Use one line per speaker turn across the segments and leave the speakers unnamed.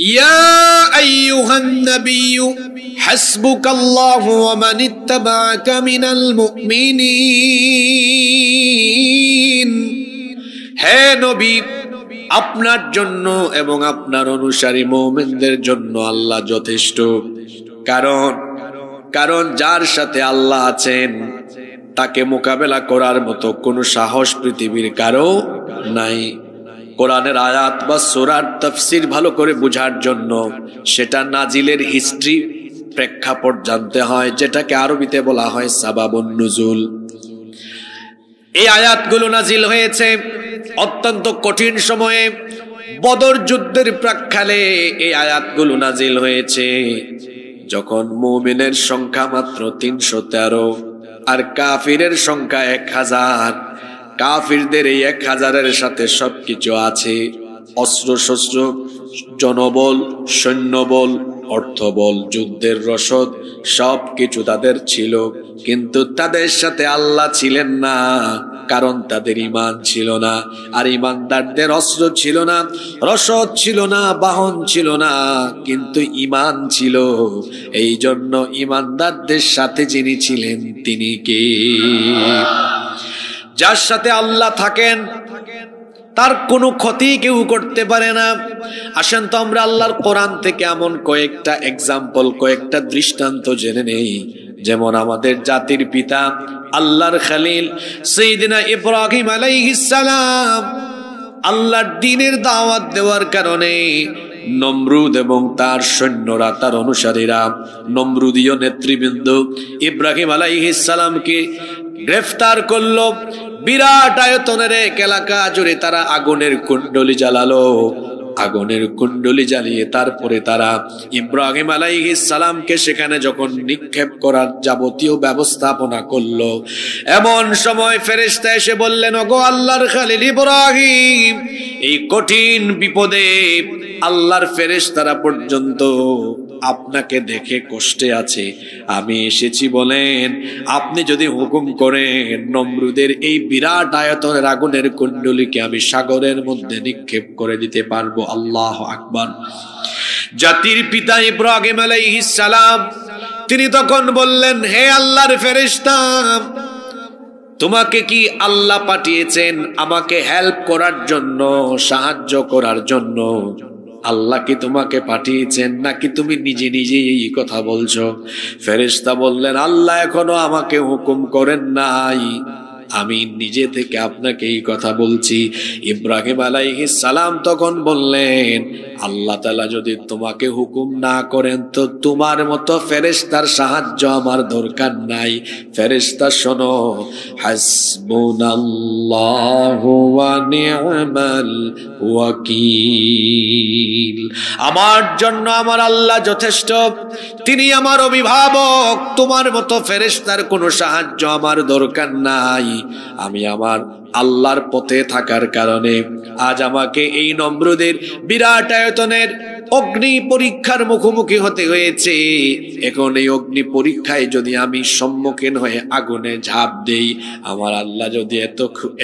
ইয়া আইয়ুহান নাবিয়্যু হাসবুকাল্লাহু ওয়া মান ইত্তাবা'আকা মিনাল মুমিনিন। হে নবী, আপনার জন্য এবং আপনার অনুসারী মুমিনদের জন্য আল্লাহ যথেষ্ট। কারণ যার সাথে আল্লাহ আছেন তাকে মোকাবেলা করার মতো কোনো সাহস পৃথিবীর কারো নাই। কোরআনের আয়াত বা সূরার তাফসীর ভালো করে বোঝার জন্য সেটা নাজিলের হিস্ট্রি প্রেক্ষাপট জানতে হয়, যেটাকে আরবিতে বলা হয় সাবাবুন নুজুল। এই আয়াতগুলো নাজিল হয়েছে অত্যন্ত কঠিন সময়ে, বদর যুদ্ধের প্রাক্কালে এই আয়াতগুলো নাজিল হয়েছে, যখন মুমিনের সংখ্যা মাত্র 313 আর কাফিরের সংখ্যা 1000। কাফিরদের এই 1000-এর সাথে সবকিছু আছে, অস্ত্র শস্ত্র, জনবল, সৈন্যবল, অর্থবল, যুদ্ধের রসদ, সবকিছু তাদের ছিল, কিন্তু তাদের সাথে আল্লাহ ছিলেন না, কারণ তাদের ঈমান ছিল না। আর ঈমানদারদের অস্ত্র ছিল না, রসদ ছিল না, বাহন ছিল না, কিন্তু ঈমান ছিল। এই জন্য ঈমানদারদের সাথে যিনি ছিলেন তিনি কে? যার সাথে আল্লাহ থাকেন তার কোনো ক্ষতি কেউ করতে পারে না। আসেন তো আমরা আল্লাহর কোরআন থেকে এমন কয়েকটা এক্সাম্পল, কয়েকটা দৃষ্টান্ত জেনে নেই। যেমন আমাদের জাতির পিতা আল্লাহর খলিল সাইয়্যিদিনা ইব্রাহিম আলাইহিস সালাম আল্লাহর দ্বীনের দাওয়াত দেওয়ার কারণে নমরুদ এবং তার সৈন্যরা, তার অনুসারীরা, নমরুদীয় নেতৃবৃন্দ ইব্রাহিম আলাইহিস সালামকে গ্রেফতার করলো। বিরাট আয়তনের এক এলাকা জুড়ে তারা আগুনের কুণ্ডলী জ্বালালো। আগুনের কুণ্ডলী জ্বালিয়ে তারপরে তারা ইব্রাহিম আলাইহিস সালামকে সেখানে যখন নিক্ষেপ করার যাবতীয় ব্যবস্থাপনা করলো, এমন সময় ফেরেশতা এসে বললেন, ওগো আল্লাহর খলিল ইব্রাহিম, এই কঠিন বিপদে আল্লাহর ফেরেশতারা পর্যন্ত আপনাকে দেখে কষ্টে আছে, আমি এসেছি বলেন আপনি যদি হুকুম করেন নমরুদের এই বিরাট আয়তনের আগুনের কুণ্ডলীকে আমি সাগরের মধ্যে নিক্ষেপ করে দিতে পারবো। আল্লাহু আকবার। জাতির পিতা ইব্রাহিম আলাইহিস সালাম তিনি তখন বললেন, হে আল্লাহর ফেরেশতা, তোমাকে কি আল্লাহ পাঠিয়েছেন আমাকে হেল্প করার জন্য, সাহায্য করার জন্য? আল্লাহ কি তোমাকে পাঠিয়েছেন নাকি তুমি নিজে নিজেই এই কথা বলছো? ফেরেশতা বললেন, আল্লাহ এখনো আমাকে হুকুম করেন নাই, আমি নিজে থেকে আপনাকে এই কথা বলছি। ইব্রাহিম আলাইহিস সালাম তখন বললেন, আল্লাহ তাআলা যদি তোমাকে হুকুম না করেন তো তোমার মতো ফেরেশতার সাহায্য আমার দরকার নাই। ফেরেশতা শোনো, হাসবুনাল্লাহু ওয়া নি'মাল ওয়াকিল, আমার জন্য আমার আল্লাহ যথেষ্ট, তিনি আমার অভিভাবক, তোমার মতো ফেরেশতার কোনো সাহায্য আমার দরকার নাই। আমি আমার আল্লাহর পথে থাকার কারণে আজ আমাকে এই নমরুদের বিরাট আয়তনের অগ্নি পরীক্ষার মুখোমুখি হতে হয়েছে। এখন এই অগ্নি পরীক্ষায় যদি আমি সম্মুখীন হয়ে আগুনে ঝাঁপ দেই, আমার আল্লাহ যদি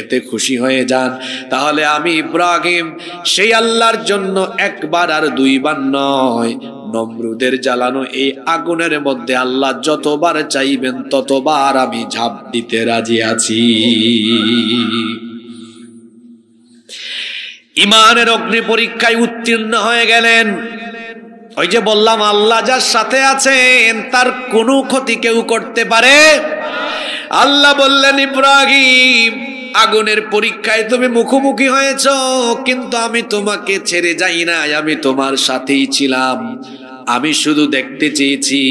এতে খুশি হয়ে যান, তাহলে আমি ইব্রাহিম সেই আল্লাহর জন্য একবার আর দুইবার নয়, নমরুদের জ্বালানো এই আগুনের মধ্যে আল্লাহ যতবার চাইবেন ততবার আমি ঝাঁপ দিতে রাজি আছি। ঈমানের অগ্নি পরীক্ষায় উত্তীর্ণ হয়ে গেলেন। ওই যে বললাম, আল্লাহ যার সাথে আছেন তার কোনো ক্ষতি কেউ করতে পারে। আল্লাহ বললেন, ইব্রাহিম, আগুনের পরীক্ষায় তুমি মুখোমুখি হয়েছ, কিন্তু আমি তোমাকে ছেড়ে যাই নাই, আমি তোমার সাথেই ছিলাম। আমি শুধু দেখতে চেয়েছি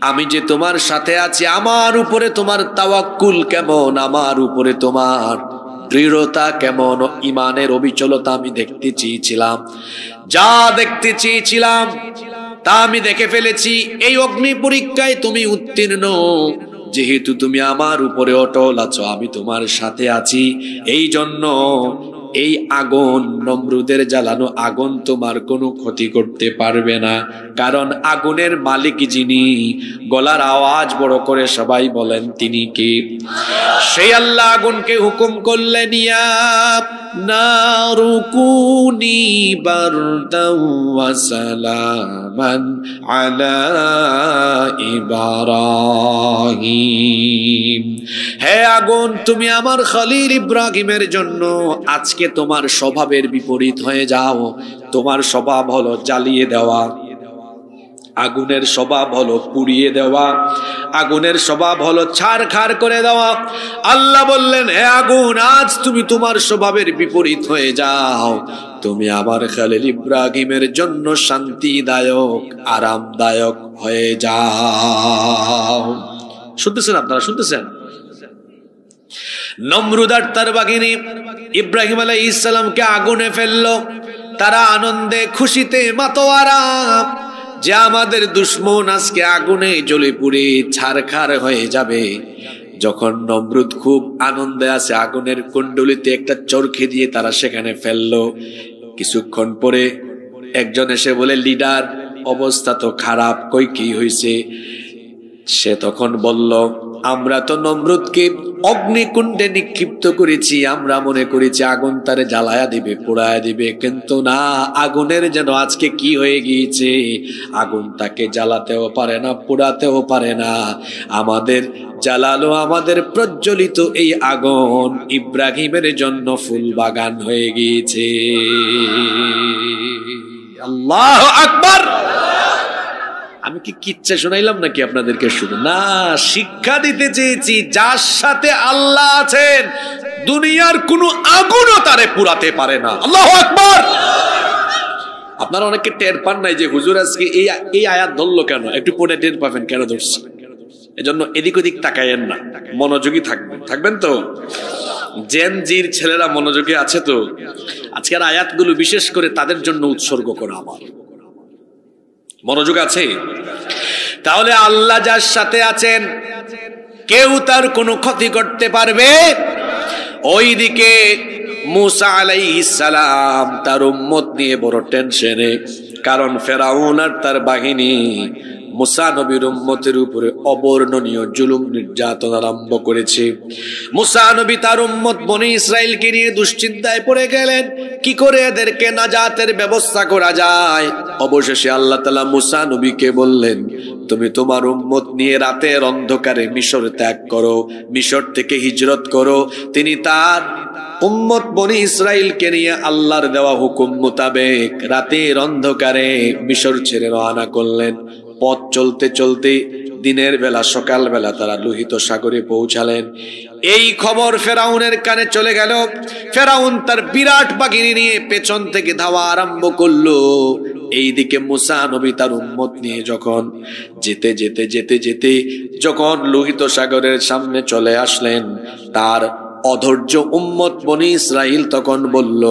আমি যে তোমার সাথে আছি, আমার উপরে তোমার তাওয়াক্কুল কেমন, আমার উপরে তোমার দৃঢ়তা কেমন, ঈমানের অবিচলতা আমি দেখতে চেয়েছিলাম। যা দেখতে চেয়েছিলাম তা আমি দেখে ফেলেছি। এই অগ্নি পরীক্ষায় তুমি উত্তীর্ণ, যেহেতু তুমি আমার উপরে অটল আছো, আমি তোমার সাথে আছি, এই জন্য এই আগুন, নমরুদের জ্বালানো আগুন তোমার কোনো ক্ষতি করতে পারবে না। কারণ আগুনের মালিক যিনি, গলার আওয়াজ বড় করে সবাই বলেন তিনি কে? সেই আল্লাহ আগুনকে হুকুম করলেন, ইয়া নারু কুনি বারদাও ওয়া সালামান আলা ইব্রাহিম। হে আগুন, তুমি আমার খলিল ইব্রাহিমের জন্য আজকে তোমার স্বভাবের বিপরীত হয়ে যাও। তোমার স্বভাব হলো জ্বালিয়ে দেওয়া, আগুনের স্বভাব হলো পুড়িয়ে দেওয়া, আগুনের স্বভাব হলো ছারখার করে দেওয়া। আল্লাহ বললেন, হে আগুন, আজ তুমি তোমার স্বভাবের বিপরীত হয়ে যাও। তুমি আমার খলিল ইব্রাহিমের জন্য শান্তিদায়ক, আরামদায়ক হয়ে যাও। শুনতেছেন আপনারা? শুনতেছেন? নমরুদ আর তার বাহিনী ইব্রাহিম আলাইহিস সালামকে আগুনে ফেললো। তারা আনন্দে খুশিতে মাতোয়ারা যে আমাদের দুশমন আজকে আগুনে জ্বলে পুড়ে ছারখার হয়ে যাবে। যখন নমরুদ খুব আনন্দে আছে, আগুনের কুণ্ডলিতে একটা চরখি দিয়ে তারা সেখানে ফেললো। কিছুক্ষণ পরে একজন এসে বলে, লিডার, অবস্থা তো খারাপ, কই কি হয়েছে? সে তখন বলল, আমরা তো নমরুদকে অগ্নিকুণ্ডে নিক্ষিপ্ত করেছি, আমরা মনে করেছি আগুন তারে জ্বালায়া দিবে, পোড়ায়া দিবে, কিন্তু না, আগুনের যেন আজকে কি হয়ে গিয়েছে, আগুন তাকে জ্বালাতেও পারে না, পোড়াতেও পারে না। আমাদের জ্বালালো, আমাদের প্রজ্বলিত এই আগুন ইব্রাহিমের জন্য ফুল বাগান হয়ে গিয়েছে। আল্লাহু আকবার। আমি কি কিচ্ছা শোনাইলাম নাকি আপনাদেরকে? শুধু না, শিক্ষা দিতে চেয়েছি, যার সাথে আল্লাহ আছেন দুনিয়ার কোনো আগুনও তারে পুরাতে পারে না। আল্লাহু আকবার। আপনারা অনেকে টের পান নাই যে হুজুর আজকে এই আয়াত ধরলো কেন, একটু পরে টের পাবেন কেন ধরছে। এজন্য এদিক ওদিক তাকায়েন না, মনোযোগী থাকবেন তো। জেনজির ছেলেরা মনোযোগী আছে তো? আজকের আয়াতগুলো বিশেষ করে তাদের জন্য উৎসর্গ করা আমার। মনোযোগ আছে? তাহলে আল্লাহ যার সাথে আছেন কেউ তার কোনো ক্ষতি করতে পারবে? ওইদিকে মুসা আলাইহিস সালাম তার উম্মত নিয়ে বড় টেনশনে, কারণ ফেরাউন আর তার বাহিনী মুসা নবীর উম্মতের উপরে অবর্ণনীয় জুলুম নির্যাতন আরম্ভ করেছে। মুসা নবী তার উম্মত বনি ইসরাইলকে নিয়ে দুশ্চিন্তায় পড়ে গেলেন, কি করে এদেরকে নাজাতের ব্যবস্থা করা যায়। অবশেষে আল্লাহ তাআলা মুসা নবীকে বললেন, তুমি তোমার উম্মত নিয়ে রাতের অন্ধকারে মিশর ত্যাগ করো, মিশর থেকে হিজরত করো। তিনি তার উম্মত বনি ইসরাইলকে নিয়ে আল্লাহর দেওয়া হুকুম মোতাবেক রাতের অন্ধকারে মিশর ছেড়ে রওনা করলেন। পথ চলতে চলতে দিনের বেলা, সকাল বেলা তারা লোহিত সাগরে পৌঁছালেন। এই খবর ফেরাউনের কানে চলে গেল। ফেরাউন তার বিরাট বাহিনী নিয়ে পেছন থেকে ধাওয়া আরম্ভ করলো। এইদিকে মুসা নবী তার উম্মত নিয়ে যখন যেতে যেতে যেতে যেতে যখন লোহিত সাগরের সামনে চলে আসলেন, তার অধৈর্য উম্মত বনি ইসরাইল তখন বলল,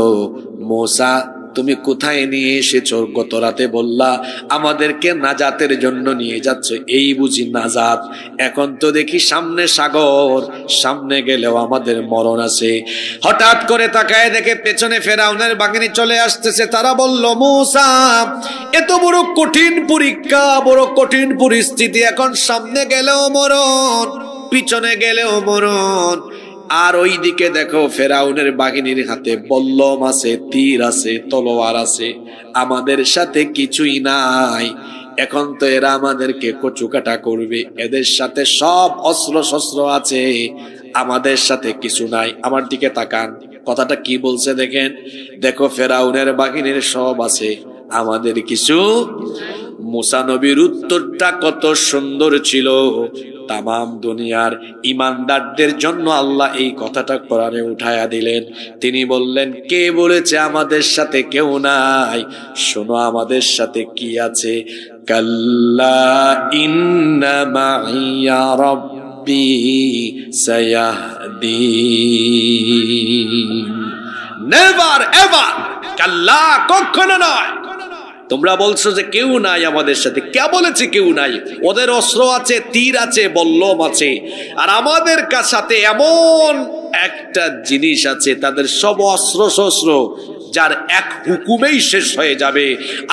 মুসা, তুমি কোথায় নিয়ে এসেছো? গত রাতে বললা আমাদেরকে নাজাতের জন্য নিয়ে যাচ্ছ, এই বুঝি নাজাত? এখন তো দেখি সামনে সাগর, সামনে গেলেও আমাদের মরণ আছে। হঠাৎ করে তাকায় দেখে পেছনে ফেরাউনের বাহিনী চলে আসতেছে। তারা বলল, মুসা, এত বড় কঠিন পরীক্ষা, বড় কঠিন পরিস্থিতি, এখন সামনে গেলেও মরণ, পিছনে গেলেও মরণ। আর ওইদিকে দেখো ফেরাউনের বাহিনীর হাতে বল্লম আছে, তীর আছে, তলোয়ার আছে, আমাদের সাথে কিছুই নাই। এখন তো এরা আমাদেরকে কচুকাটা করবে, এদের সাথে সব অস্ত্র শস্ত্র আছে, আমাদের সাথে কিছু নাই। আমার দিকে তাকান, কথাটা কি বলছে দেখেন। দেখো ফেরাউনের বাহিনীর সব আছে, আমাদের কিছু। মুসা নবীর উত্তরটা কত সুন্দর ছিল। তামাম দুনিয়ার ইমানদারদের জন্য আল্লাহ এই কথাটা কোরআনে উঠায়া দিলেন। তিনি বললেন, কে বলেছে আমাদের সাথে কেউ নাই? শোনো আমাদের সাথে কি আছে। কাল্লা ইন্না মাইয়া রাব্বি সায়াহদিন। নেভার এভার, কাল্লা, কখনো নয়। তোমরা বলছো যে কেউ নাই আমাদের সাথে, কে বলেছে কেউ নাই? ওদের অস্ত্র আছে, তীর আছে, বল্লম আছে, আর আমাদের সাথে এমন একটা জিনিস আছে, তাদের সব অস্ত্র শস্ত্র যার এক হুকুমেই শেষ হয়ে যাবে।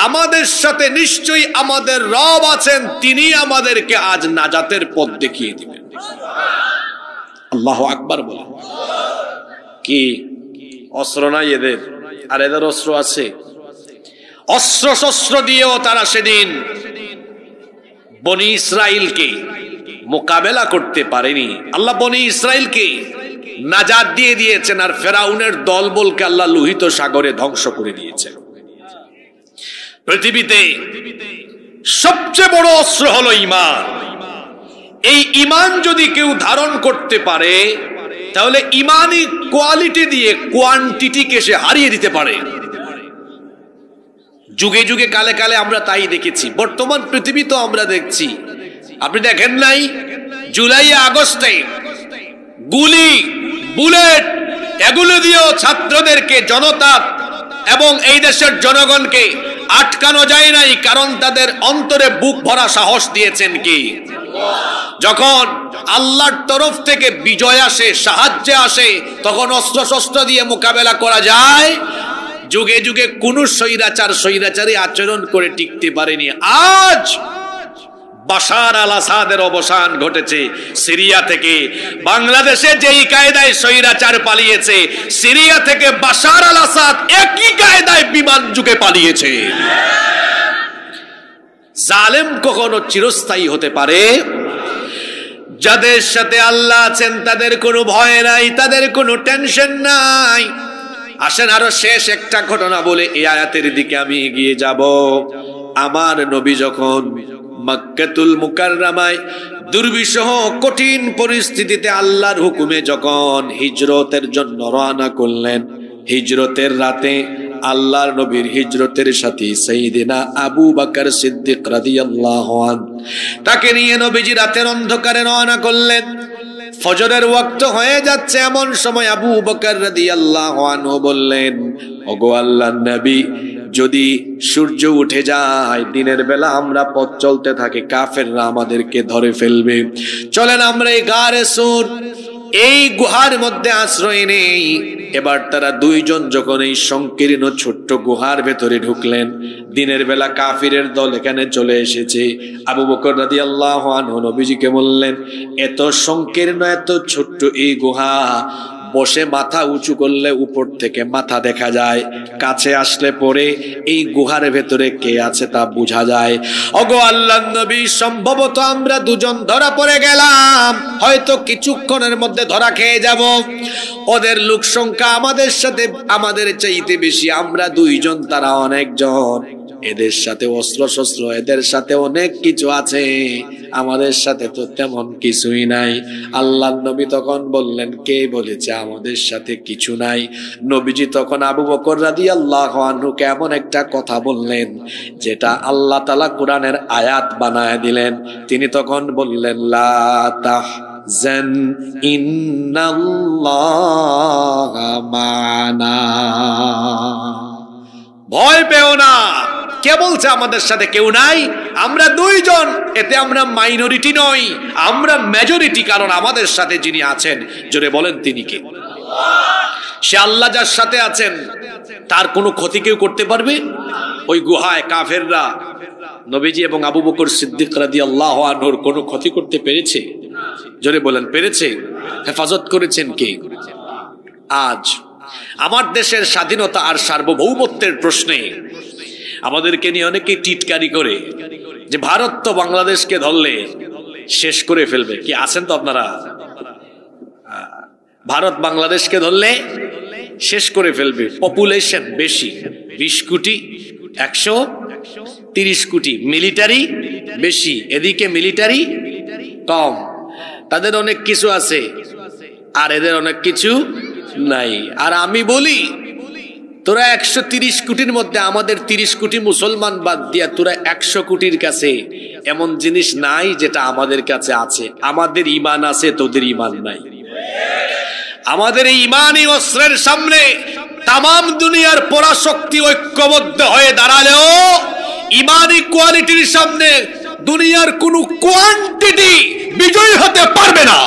আমাদের সাথে নিশ্চয়ই আমাদের রব আছেন, তিনি আমাদেরকে আজ নাজাতের পথ দেখিয়ে দিবেন। আল্লাহু আকবার বলেন। কি অস্ত্র নাই এদের, আর এদের অস্ত্র আছে। অস্ত্র শস্ত্র দিয়েও তারা সেদিন বনি ইসরাইলকে মোকাবেলা করতে পারেনি। আল্লাহ বনি ইসরাইলকে নাজাত দিয়ে দিয়েছেন, আর ফেরাউনের দলবলকে আল্লাহ লোহিত সাগরে ধ্বংস করে দিয়েছেন। পৃথিবীতে সবচেয়ে বড় অস্ত্র হলো ঈমান। এই ঈমান যদি কেউ ধারণ করতে পারে, তাহলে ঈমানি কোয়ালিটি দিয়ে কোয়ান্টিটিকে সে হারিয়ে দিতে পারে। যুগে যুগে কালে কালে আমরা তাই দেখেছি। বর্তমান পৃথিবী তো আমরা দেখছি, আপনি দেখেন নাই জুলাই আগস্টে গুলি, বুলেট, এগুলো দিয়েও ছাত্রদেরকে, জনতা এবং এই দেশের জনগণকে আটকানো যায় নাই, কারণ তাদের অন্তরে বুক ভরা সাহস দিয়েছেন কি? যখন আল্লাহর তরফ থেকে বিজয় আসে, সাহায্য আসে, তখন অস্ত্র শস্ত্র দিয়ে মোকাবেলা করা যায়। যুগে যুগে কোন স্বৈরাচারী আচরণ করে টিকতে পারেনি। আজ বাশার আল আসাদের অবসান ঘটেছে সিরিয়া থেকে। বাংলাদেশে যেই কায়দায় স্বৈরাচার পালিয়েছে, সিরিয়া থেকে বাশার আল আসাদ একই কায়দায় বিমান যুগে পালিয়েছে। জালেম কখনো চিরস্থায়ী হতে পারে? যাদের সাথে আল্লাহ আছেন তাদের কোনো ভয় নাই, তাদের কোনো টেনশন নাই। আসেন আরো শেষ একটা ঘটনা বলে এই আয়াতের দিকে আমি এগিয়ে যাব। আমার নবী যখন মক্কাতুল মুকাররমায় দুর্বিষহ কঠিন পরিস্থিতিতে আল্লাহর হুকুমে যখন হিজরতের জন্য রওনা করলেন, হিজরতের রাতে আল্লাহর নবীর হিজরতের সাথী সাইয়েদিনা আবু বকর সিদ্দিক রাদিয়াল্লাহু আনহু, তাকে নিয়ে নবীজি রাতের অন্ধকারে রওনা করলেন। ফজরের ওয়াক্ত হয়ে যাচ্ছে, এমন সময় আবু বকর রাদিয়াল্লাহু আনহু বললেন, ওগো আল্লাহর নবী, যদি সূর্য উঠে যায়, দিনের বেলা আমরা পথ চলতে থাকি, কাফেররা আমাদেরকে ধরে ফেলবে, চলেন আমরা এই গারে সুর, এই গুহার মধ্যে আশ্রয় নেই। এবার তারা দুইজন যখন এই সংকীর্ণ ছোট্ট গুহার ভেতরে ঢুকলেন, দিনের বেলা কাফিরের দল এখানে চলে এসেছে। আবু বকর রাদিয়াল্লাহু আনহু নবীজিকে বললেন, এত সংকীর্ণ, এত ছোট্ট এই গুহা, বসে মাথা উঁচু করলে উপর থেকে মাথা দেখা যায়, কাছে আসলে পরে এই গুহার ভেতরে কে আছে তা বোঝা যায়। ওগো আল্লাহর নবী, সম্ভবত আমরা দুজন ধরা পড়ে গেলাম, হয়তো কিছুক্ষণের মধ্যে ধরা খেয়ে যাব। ওদের লোক সংখ্যা আমাদের সাথে, আমাদের চাইতে বেশি, আমরা দুইজন, তারা অনেকজন। এদের সাথে অস্ত্র শস্ত্র, এদের সাথে অনেক কিছু আছে, আমাদের সাথে তো তেমন কিছুই নাই। আল্লাহর নবী তখন বললেন, কে বলেছে আমাদের সাথে কিছু নাই? নবীজি তখন আবু বকর রাদিয়াল্লাহু আনহুকে এমন একটা কথা বললেন যেটা আল্লাহ তাআলা কোরআনের আয়াত বানায় দিলেন। তিনি তখন বললেন, লা তাহজান ইন্নাল্লাহা মা'না, ভয় পেও না। কে বলছে আমাদের সাথে কেউ নাই? আমরা দুইজন, এতে আমরা মাইনরিটি নই, আমরা মেজরিটি, কারণ আমাদের সাথে যিনি আছেন, জোরে বলেন তিনি কে? সে আল্লাহ যার সাথে আছেন, তার কোনো ক্ষতি কেউ করতে পারবে? ওই গুহায় কাফেররা নবীজি এবং আবু বকর সিদ্দিক রাদিয়াল্লাহু আনহুর কোনো ক্ষতি করতে পেরেছে? জোরে বলেন, পেরেছে? হেফাজত করেছেন কে? আজ আমার দেশের স্বাধীনতা আর সার্বভৌমত্বের প্রশ্নে আমাদেরকে নিয়ে অনেকে টিটকারি করে যে ভারত তো বাংলাদেশকে ধরলে শেষ করে ফেলবে। কি আছেন তো আপনারা? ভারত বাংলাদেশকে ধরলে শেষ করে ফেলবে। পপুলেশন বেশি, 20 কোটি, 130 কোটি, মিলিটারি বেশি, এদিকে মিলিটারি কম। তাদের অনেক কিছু আছে আর এদের অনেক কিছু নাই। আর আমি বলি, তোরা 130 কোটির মধ্যে আমাদের 30 কোটি মুসলমান বাদ দিয়া তোরা 100 কোটির কাছে এমন জিনিস নাই যেটা আমাদের কাছে আছে। আমাদের ঈমান আছে, তোদের ঈমান নাই। আমাদের এই ঈমানি অস্ত্রের সামনে তামাম দুনিয়ার পরাশক্তি ঐক্যবদ্ধ হয়ে দাঁড়ালেও ঈমানি কোয়ালিটির সামনে দুনিয়ার কোনো কোয়ান্টিটি বিজয়ী হতে পারবে না।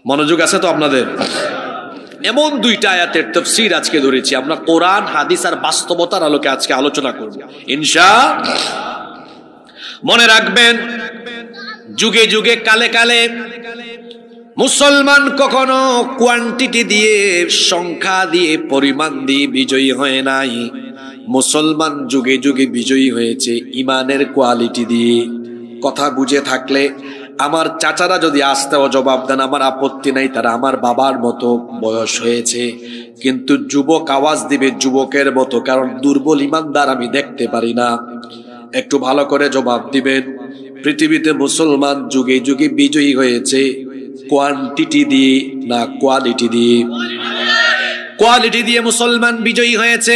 মনোযোগ আছে তো আপনাদের? এমন দুইটা আয়াতের তাফসীর আজকে ধরেছি আমরা, কোরআন হাদিস আর বাস্তবতার আলোকে আজকে আলোচনা করব ইনশাআল্লাহ। মনে রাখবেন, যুগে যুগে কালে কালে মুসলমান কখনো কোয়ান্টিটি দিয়ে, সংখ্যা দিয়ে, পরিমাণ দিয়ে বিজয়ী হয় নাই। মুসলমান যুগে যুগে বিজয়ী হয়েছে ইমানের কোয়ালিটি দিয়ে। কথা বুঝে থাকলে আমার চাচারা যদি আসতেও জবাব দেন আমার আপত্তি নাই, তারা আমার বাবার মতো বয়স হয়েছে, কিন্তু যুবক আওয়াজ দিবে যুবকের মতো, কারণ দুর্বল ইমানদার আমি দেখতে পারি না। একটু ভালো করে জবাব দিবেন। পৃথিবীতে মুসলমান যুগে যুগে বিজয়ী হয়েছে কোয়ান্টিটি দিয়ে না কোয়ালিটি দিয়ে? কোয়ালিটি দিয়ে মুসলমান বিজয়ী হয়েছে,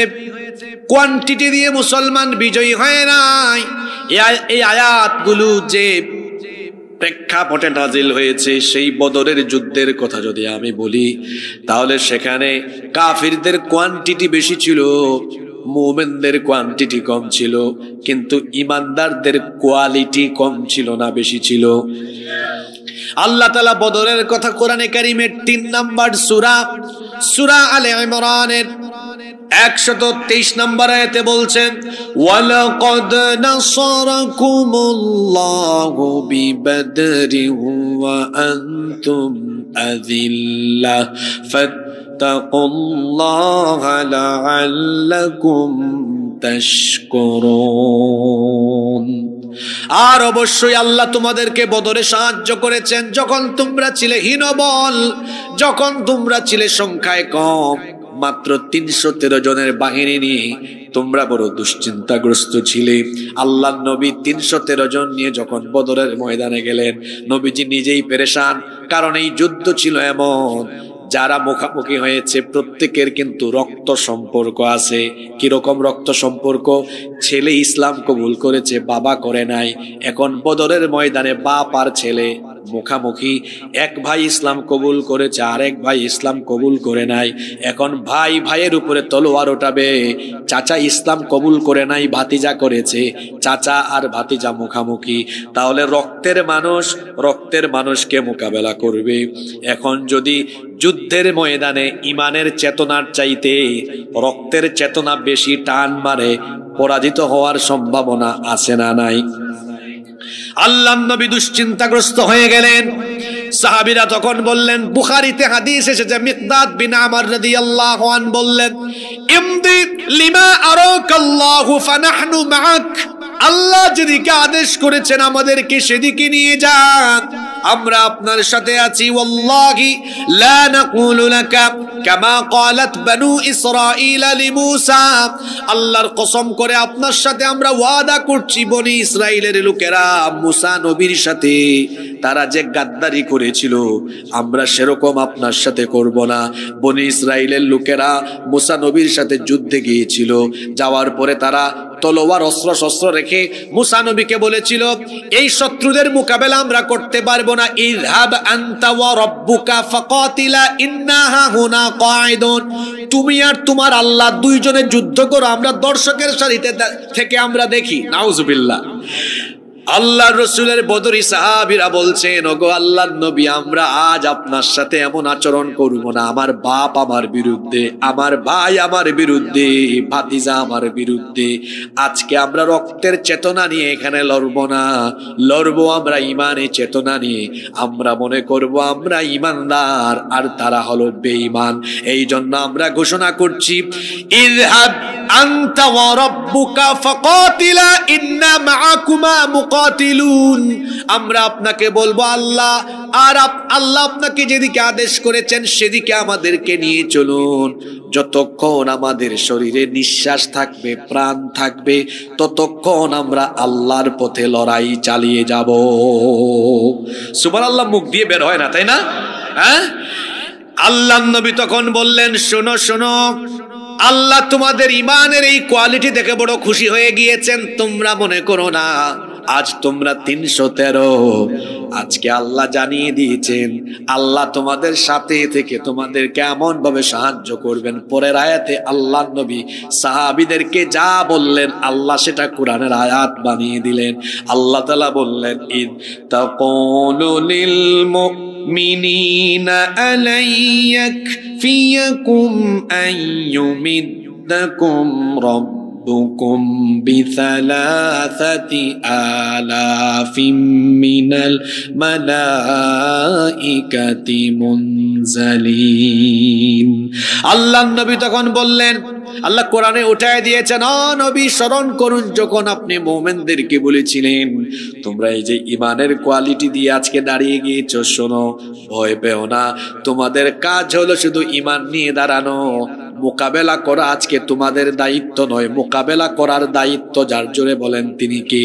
কোয়ান্টিটি দিয়ে মুসলমান বিজয়ী হয় নাই। এই আয়াতগুলো যে প্রেক্ষাপটে নাজিল হয়েছে সেই বদরের যুদ্ধের কথা যদি আমি বলি, তাহলে সেখানে কাফিরদের কোয়ান্টিটি বেশি ছিল, মুমিনদের কোয়ান্টিটি কম ছিল, কিন্তু ইমানদারদের কোয়ালিটি কম ছিল না বেশি ছিল? আল্লাহ তাআলা বদরের কথা কোরআনে কারীমের 3 নম্বর সূরা আলে ইমরানের 123 নম্বর আয়াতে বলছেন, ওয়ালাকাদ নাসারাকুমুল্লাহু বিবদরিন ওয়া আনতুম আযিল্লাহ ফাত্তাকুল্লাহা লাআল্লাকুম তাশকুরুন। আর অবশ্যই আল্লাহ তোমাদেরকে বদরে সাহায্য করেছেন যখন তোমরা ছিলে হীনবল, যখন তোমরা ছিলে সংখ্যায় কম, মাত্র 313 জনের বাহিনী নিয়ে তোমরা বড় দুশ্চিন্তাগ্রস্ত ছিলে। আল্লাহ নবী 313 জন নিয়ে যখন বদরের ময়দানে গেলেন, নবীজি নিজেই পেরেশান, কারণ এই যুদ্ধ ছিল এমন যারা মুখামুখি হয়েছে প্রত্যেকের কিন্তু রক্ত সম্পর্ক আছে। কিরকম রক্ত সম্পর্ক? ছেলে ইসলাম কবুল করেছে, বাবা করে নাই। এখন বদরের ময়দানে বাপ আর ছেলে মুখামুখি। এক ভাই ইসলাম কবুল করেছে, আরেক ভাই ইসলাম কবুল করে নাই। এখন ভাই ভাইয়ের উপরে তলোয়ার ওঠাবে। চাচা ইসলাম কবুল করে নাই, ভাতিজা করেছে, চাচা আর ভাতিজা মুখামুখি। তাহলে রক্তের মানুষকে মোকাবেলা করবে। এখন যদি যুদ্ধের ময়দানে ইমানের চেতনার চাইতে রক্তের চেতনা বেশি টান মারে, পরাজিত হওয়ার সম্ভাবনা আছে না নাই? আল্লাহর নবী দুশ্চিন্তাগ্রস্ত হয়ে গেলেন। সাহাবীরা তখন বললেন, বুখারীতে হাদিস এসেছে, মিকদাদ বিন আমর রাদিয়াল্লাহু আনহু বললেন, ইমদি লিমা আরাকাল্লাহু ফানাহনু মাআক। আল্লাহ যেদিকে আদেশ করেছেন আমাদেরকে সেদিকে নিয়ে যান, আমরা আপনার সাথে আছি। ওয়াল্লাহি লা নাকুলু লাকা কামা ক্বালাত বানু ইসরাঈল লিমূসা। আল্লাহর কসম করে আপনার সাথে আমরা ওয়াদা করছি, বনি ইসরাইলের লোকেরা মুসা নবীর সাথে তারা যে গাদ্দারি করেছিল আমরা সেরকম আপনার সাথে করব না। বনি ইসরাইলের লোকেরা মুসা নবীর সাথে যুদ্ধে গিয়েছিল, যাওয়ার পরে তারা তলোয়ার অস্ত্র শস্ত্র রেখে মুসা নবীকে বলেছিল, এই শত্রুদের মোকাবেলা আমরা করতে পারবো না, ইযহাব আনতা ওয়া রাব্বুকা ফাকাতিলা ইন্না হুনা কাঈদুন। তুমি আর তোমার আল্লাহ দুইজনে যুদ্ধ করো, আমরা দর্শকের সারিতে থেকে আমরা দেখি। নাউজুবিল্লাহ। আল্লাহর রাসূলের বদরি সাহাবীরা বলছেন, ওগো আল্লাহর নবী, আমরা আজ আপনার সাথে এমন আচরণ করব না। আমার বাপ আমার বিরুদ্ধে, আমার ভাই আমার বিরুদ্ধে, ভাতিজা আমার বিরুদ্ধে। আজকে আমরা রক্তের চেতনা নিয়ে এখানে লড়বো না, লড়বো আমরা ইমানের চেতনা নিয়ে। আমরা মনে করব আমরা ইমানদার আর তারা হলো বেঈমান। এই জন্য আমরা ঘোষণা করছি, ইযহাব আনতা ওয়া রাব্বুকা ফাকাতিলা ইন্না মাআকুমা মুকাতিলুন। আমরা আপনাকে বলবো আল্লাহ আর আল্লাহ আপনাকে যেদিকে আদেশ করেছেন সেদিকে আমাদেরকে নিয়ে চলুন। যতক্ষণ আমাদের শরীরে নিঃশ্বাস থাকবে, প্রাণ থাকবে, ততক্ষণ আমরা আল্লাহর পথে লড়াই চালিয়ে যাব। সুবহানাল্লাহ মুখ দিয়ে বের হয় না, তাই না? হ্যাঁ, আল্লাহর নবী তখন বললেন, শোনো শোনো, আল্লাহ তোমাদের ইমানের এই কোয়ালিটি দেখে বড় খুশি হয়ে গিয়েছেন। তোমরা মনে করো না আজ তোমরা 313, আজকে আল্লাহ জানিয়ে দিয়েছেন আল্লাহ তোমাদের সাথে থেকে তোমাদেরকে এমন ভাবে সাহায্য করবেন। পরের আয়াতে আল্লাহ নবী সাহাবীদেরকে যা বললেন আল্লাহ সেটা কোরআনের আয়াত বানিয়ে দিলেন। আল্লাহ তাআলা বললেন, ইদ তাকুলু লিল মুমিনিনা আলাইয়াকফিয়াকুম আইয়ুমিদ্দাকুম ربكم بثلاثة آلاف من الملائكة منزلين আল্লাহ নবী তখন বললেন, আল্লাহ কোরআনে উঠায় দিয়েছেন, নবী স্মরণ করুন যখন আপনি মুমিনদেরকে বলেছিলেন তোমরা এই যে ইমানের কোয়ালিটি দিয়ে আজকে দাঁড়িয়ে গিয়েছো, শোনো ভয় পেও না, তোমাদের কাজ হলো শুধু ইমান নিয়ে দাঁড়ানো, মোকাবেলা করা আজকে তোমাদের দায়িত্ব নয়, মোকাবেলা করার দায়িত্ব যার, জোরে বলেন তিনি কি?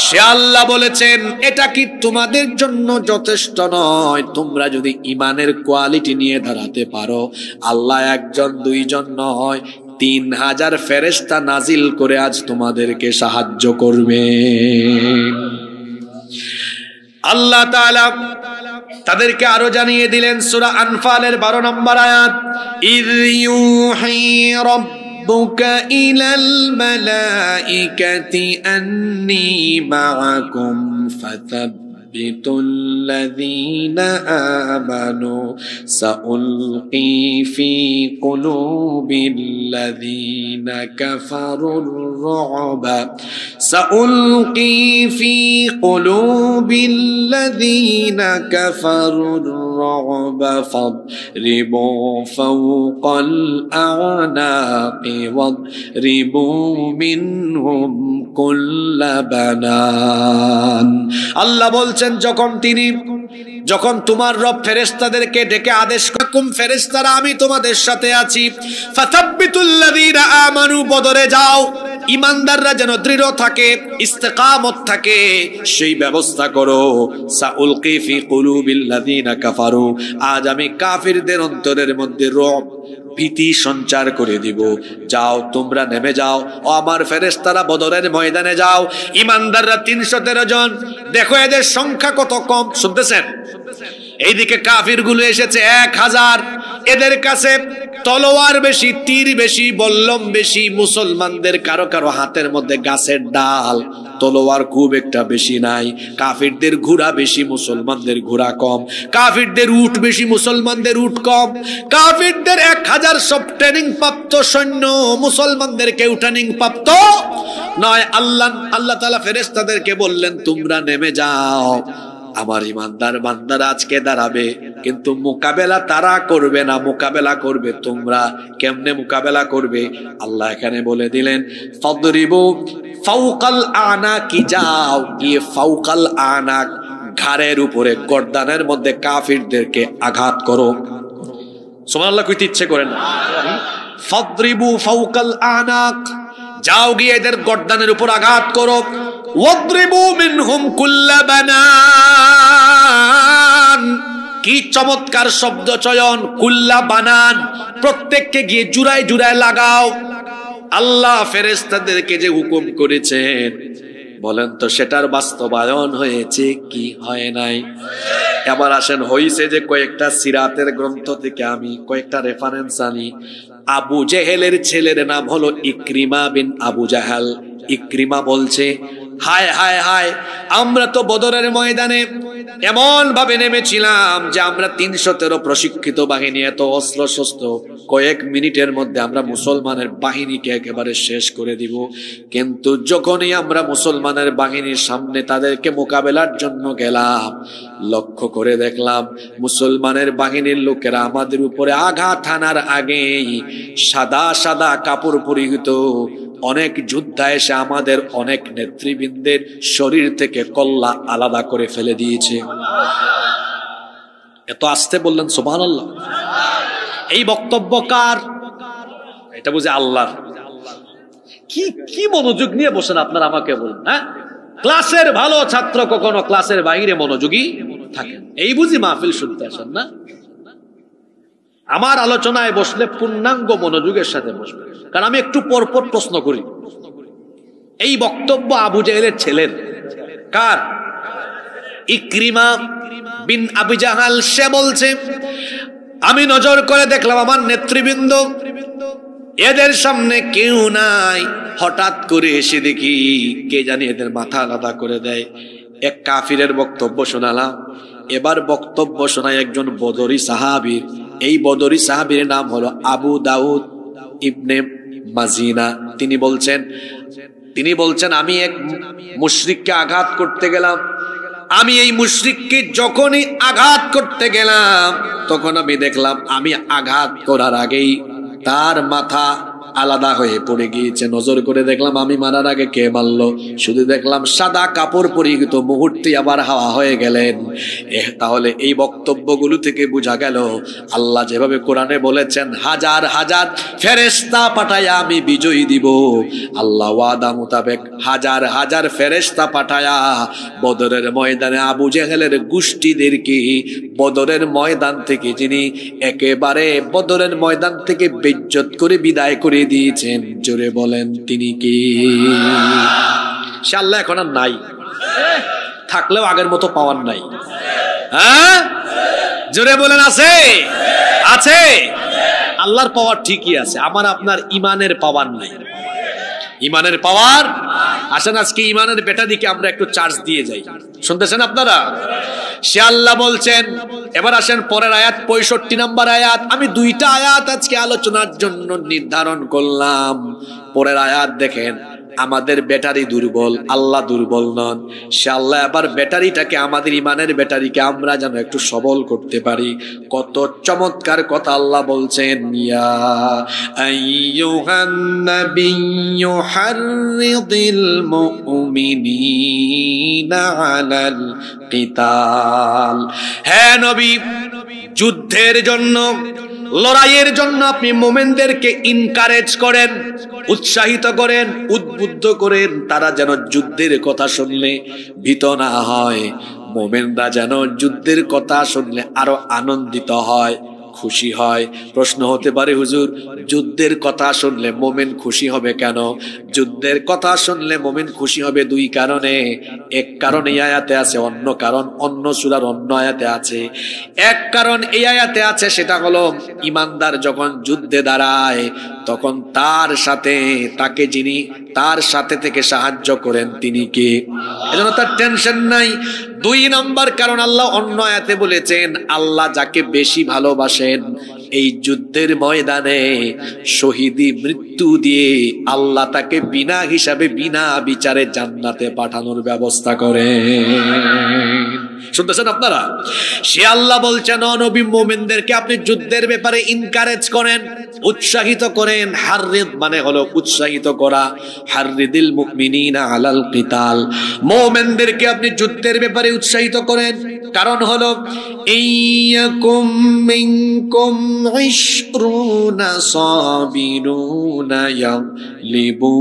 সে আল্লাহ বলেছেন এটা কি তোমাদের জন্য যথেষ্ট নয়? তোমরা যদি ইমানের কোয়ালিটি নিয়ে দাঁড়াতে পারো, আল্লাহ একজন দুইজন নয় 3000 ফেরেশতা নাজিল করে আজ তোমাদেরকে সাহায্য করবে। আল্লাহ তাআলা তাদেরকে আরো জানিয়ে দিলেন সূরা আনফালের 12 নম্বর আয়াত, ইয ইউহি রাব্বুকা ইলাল মালাইকাতি আন্নী মাআকুম الذين آمنوا سألقي في قلوب الذين كفروا الرعب سألقي في قلوب الذين كفروا الرعب فاضربوا فوق الأعناق واضربوا منهم كل بنان আল্লাহ বলছেন যখন তোমার রব ফেরেশতাদেরকে ডেকে আদেশ করুন, ফেরেশতারা আমি তোমাদের সাথে আছি, ফাতাব্বিতুল্লাযীনা আমানু, বদরে যাও, ইমানদাররা যেন দৃঢ় থাকে, ইস্তেকামত থাকে, সেই ব্যবস্থা করো। সাউলকি ফি কুলুবিল্লাযীনা কাফারু, আজ আমি কাফিরদের অন্তরের মধ্যে রব, ভীতি সঞ্চার করে দিব। যাও তোমরা নেমে যাও, ও আমার ফেরেশতারা বদরের ময়দানে যাও। ইমানদাররা 313 জন, দেখো এদের সংখ্যা কত কম, শুনতেছেন? এইদিকে কাফির গুলো এসেছে 1000, এদের কাছে তলোয়ার বেশি, তীর বেশি, বল্লম বেশি। মুসলমানদের কারো কারো হাতের মধ্যে গাছের ডাল, তলোয়ার খুব একটা বেশি নাই। কাফিরদের ঘোড়া বেশি, মুসলমানদের ঘোড়া কম। কাফিরদের উট বেশি, মুসলমানদের উট কম। কাফিরদের 1000 সব ট্রেনিং প্রাপ্ত সৈন্য, মুসলমানদের কেউ ট্রেনিং প্রাপ্ত নয়। আল্লাহ তাআলা ফেরেশতাদেরকে বললেন তোমরা নেমে যাও, আমার ইমানদার বান্দারা আজকে দাঁড়াবে, কিন্তু মোকাবেলা তারা করবে না, মোকাবেলা করবে তোমরা। কেমনে মোকাবেলা করবে? আল্লাহ এখানে বলে দিলেন, ফাদরিবু ফাওকাল আনাকি, যাও গিয়ে ফাওকাল আনাক, ঘাড়ের উপরে, গর্দানের মধ্যে কাফিরদেরকে আঘাত করো। সুবহানাল্লাহ কইতে ইচ্ছে করে না? ফাদরিবু ফাওকাল আনাক, যাও গিয়ে এদের গর্দানের উপর আঘাত করো। ওয়াদরিবু মিনহুম কুল্লা বানান, কি চমৎকার শব্দ চয়ন, কুল্লা বানান, প্রত্যেককে গিয়ে জুড়ায় জুড়ায় লাগাও। আল্লাহ ফেরেশতাদেরকে যে হুকুম করেছেন, বলেন তো সেটার বাস্তবায়ন হয়েছে কি হয় নাই? এবার আসেন, হইছে যে কয়েকটা সিরাতের গ্রন্থ থেকে আমি কয়েকটা রেফারেন্স আনি। আবু জেহেলের ছেলের নাম হলো ইকরিমা বিন আবু জাহাল। ইকরিমা বলছে, হায় হায় হায়, আমরা তো বদরের ময়দানে এমন ভাবে নেমেছিলাম যে আমরা 313 প্রশিক্ষিত বাহিনী, এত অস্ত্র শস্ত্র, কয়েক মিনিটের মধ্যে আমরা মুসলমানের বাহিনীকে একেবারে শেষ করে দিব। কিন্তু যখনই আমরা মুসলমানের বাহিনীর সামনে তাদেরকে মোকাবেলার জন্য গেলাম, লক্ষ্য করে দেখলাম মুসলমানের বাহিনীর লোকেরা আমাদের উপরে আঘাত হানার আগেই সাদা সাদা কাপড় পরিহিত অনেক যোদ্ধা এসে আমাদের অনেক নেতৃবৃন্দের শরীর থেকে কল্লা আলাদা করে ফেলে দিয়েছে। এত আস্তে বললেন সুবহানাল্লাহ। এই বক্তব্য কার? এটা বুঝে আল্লাহর। কি মনোযোগ নিয়ে বসেন আপনারা আমাকে বলুন। হ্যাঁ, ক্লাসের ভালো ছাত্র কখনো ক্লাসের বাইরে মনোযোগী থাকেন, এই বুঝি মাহফিল শুনতে আসেন না? আমার আলোচনায় বসলে পূর্ণাঙ্গ মনোযোগের সাথে বসবে, কারণ আমি একটু পরপর প্রশ্ন করি। এই বক্তব্য আবু জেহেলের ছেলের, কার? ইকরিমা বিন আবু জাহাল। সে বলছে, আমি নজর করে দেখলাম আমার নেতৃবৃন্দ, এদের সামনে কেউ নাই। হঠাৎ করে এসে দেখি কে জানি এদের মাথা আলাদা করে দেয়। এক কাফিরের বক্তব্য শোনালাম, এবার বক্তব্য শোনায় একজন বদরি সাহাবীর। এই বদরি সাহাবীর নাম হলো আবু দাউদ ইবনে মাজিনা। তিনি বলছেন আমি এক মুশরিককে আঘাত করতে গেলাম, আমি এই মুশরিককে যখনই আঘাত করতে গেলাম তখন আমি দেখলাম আমি আঘাত করার আগেই তার মাথা আলাদা হয়ে পড়ে গিয়েছে। নজর করে দেখলাম আমি মারার আগে কে মারলো, শুধু দেখলাম সাদা কাপড় পরিহিত মুহূর্তে আবার হাওয়া হয়ে গেলেন। তাহলে এই বক্তব্যগুলো থেকে বোঝা গেল আল্লাহ যেভাবে কোরআনে বলেছেন হাজার হাজার ফেরেশতা পাঠায়া আমি বিজয়ী দিব, আল্লাহ ওয়াদা মোতাবেক হাজার হাজার ফেরেশতা পাঠায়া বদরের ময়দানে আবু জেহেলের গোষ্ঠীদেরকে বদরের ময়দান থেকে যিনি একেবারে বদরের ময়দান থেকে বেইজ্জত করে বিদায় করে দিয়েছেন, জোরে বলেন তিনি কি? সে আল্লাহ এখন আর নাই, থাকলেও আগের মতো পাওয়ার নাই। হ্যাঁ, জোরে বলেন আছে? আছে। আল্লাহর পাওয়ার ঠিকই আছে, আমার আপনার ইমানের পাওয়ার নাই। ইমানের পাওয়ার আসেন আজকে ইমানের ব্যাটারিকে আমরা একটু চার্জ দিয়ে যাই। শুনতেছেন আপনারা? সে আল্লাহ বলছেন, এবার আসেন পরের আয়াত 65 নম্বর আয়াত। আমি দুইটা আয়াত আজকে আলোচনার জন্য নির্ধারণ করলাম। পরের আয়াত দেখেন, আমাদের ব্যাটারি দুর্বল, আল্লাহ দুর্বল নন। সে আল্লাহ এবার ব্যাটারিটাকে, আমাদের ইমানের ব্যাটারিকে আমরা যেন একটু সবল করতে পারি। কত চমৎকার কথা আল্লাহ বলছেন, ইয়া আইয়ুহান নাবিয়্যু হাররিদিল মুমিনিনা আলাল কিতাল। হে নবী, যুদ্ধের জন্য, লড়াইয়ের জন্য আপনি মুমিনদেরকে ইনকারেজ করেন, উৎসাহিত করেন, উদ্বুদ্ধ করেন। তারা যেন যুদ্ধের কথা শুনলে ভীত না হয়, মুমিনরা যেন যুদ্ধের কথা শুনলে আরো আনন্দিত হয়, খুশি হয়। প্রশ্ন হতে পারে, হুজুর যুদ্ধের কথা শুনলে মুমিন খুশি হবে কেন? যুদ্ধের কথা শুনলে মুমিন খুশি হবে দুই কারণে। এক কারণ এই আয়াতে আছে, অন্য কারণ অন্য সূরার অন্য আয়াতে আছে। এক কারণ এই আয়াতে আছে, সেটা হলো ঈমানদার যখন যুদ্ধে দাঁড়ায় তখন তার সাথে তাকে যিনি তার সাথে থেকে সাহায্য করেন তিনি কে, এজন্য তার টেনশন নাই। দুই নম্বর কারণ আল্লাহ অন্য আয়াতে বলেছেন, আল্লাহ যাকে বেশি ভালোবাসেন এই যুদ্ধের ময়দানে শহীদি মৃত্যু দিয়ে আল্লাহ তাকে বিনা হিসাবে বিনা বিচারে জান্নাতে পাঠানোর ব্যবস্থা করেন। শুনতেছেন আপনারা? সে আল্লাহ বলছেন, নবী মুমিনদেরকে আপনি যুদ্ধের ব্যাপারে ইনকারেজ করেন, উৎসাহিত করেন। হাররিদ মানে হলো উৎসাহিত করা, হাররিদিল মুমিনিনা আলাল কিতাল। মুমিনদেরকে আপনি যুদ্ধের ব্যাপারে উৎসাহিত করেন, কারণ হলো ইয়াকুম মিনকুম 20 সাবিরুনা ইয়াগলিবু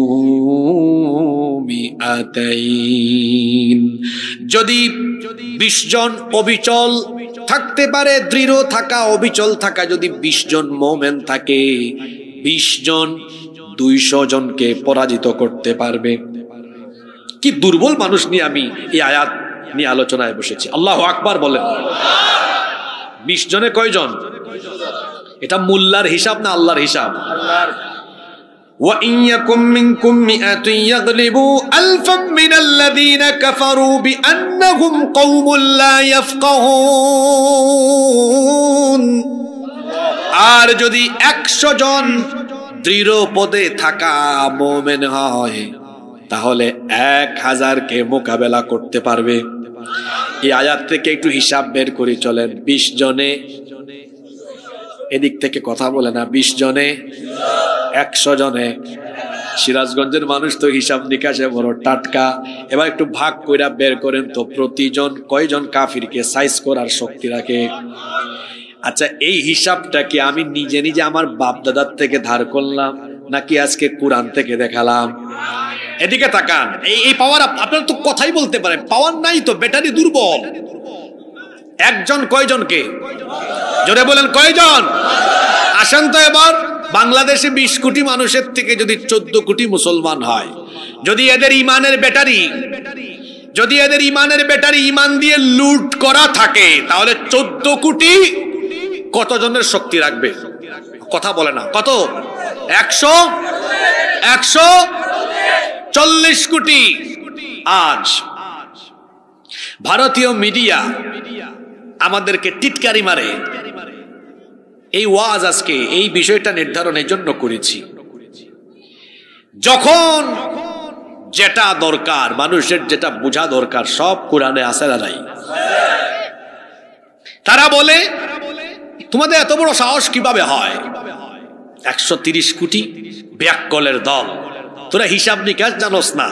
মিআতাইন। যদি 20 জন অবিচল থাকতে পারে, দৃঢ় থাকা, অবিচল থাকা, যদি 20 জন মুমিন থাকে, 20 জন 200 জনকে পরাজিত করতে পারবে। কি দুর্বল মানুষ নিয়ে আমি এই আয়াত নিয়ে আলোচনায় বসেছি। আল্লাহু আকবার বলেন। 20 জনে কয়জন? এটা মোল্লার হিসাব না আল্লাহর হিসাব? وَإِنْ يَكُنْ مِنْكُمْ مِئَةٌ يَغْلِبُوا أَلْفًا مِنَ الَّذِينَ كَفَرُوا بِأَنَّهُمْ قَوْمٌ لَا يَفْقَهُونَ। আর যদি 100 জন দৃঢ় পদে থাকা মুমিন হয় তাহলে 1000 কে মোকাবেলা করতে পারবে। এই আয়াত থেকে একটু হিসাব বের করে চলেন। 20 জনে, এদিক থেকে কথা বলে না, 20 জনে 100 জনে। সিরাজগঞ্জের মানুষ তো হিসাব নিকাশে বড় টাটকা। এবার একটু ভাগ কইরা বের করেন তো, প্রতিজন কয়জন কাফিরকে সাইজ করার শক্তি রাখে? আচ্ছা, এই হিসাবটা কি আমি নিজে নিজে আমার বাপ দাদার থেকে ধার করলাম নাকি আজকে কোরআন থেকে দেখালাম? এদিকে তাকান। এই পাওয়ার আপনারা তো কথাই বলতে পারেন, পাওয়ার নাই তো, ব্যাটারি দুর্বল। একজন কয়জনকে? জোরে বলেন কয়জন? আসেন তো এবার, বাংলাদেশে 20 কোটি মানুষের থেকে যদি 14 কোটি মুসলমান হয়, যদি এদের ইমানের ব্যাটারি ইমান দিয়ে লুট করা থাকে, তাহলে 14 কোটি কত জনের শক্তি রাখবে? কথা বলে না। কত? 140 কোটি। আজ ভারতীয় মিডিয়া আমাদেরকে টিটকারি মারে। এই ওয়াজ আজকে এই বিষয়টা নির্ধারণের জন্য করেছি। যখন যেটা দরকার, মানুষের যেটা বোঝা দরকার, সব কোরআনে আছে না নাই? তারা বলে তোমাদের এত বড় সাহস কিভাবে হয়? 130 কোটি ব্যাককলের দল, তোরা হিসাব নিকাশ জানোস না।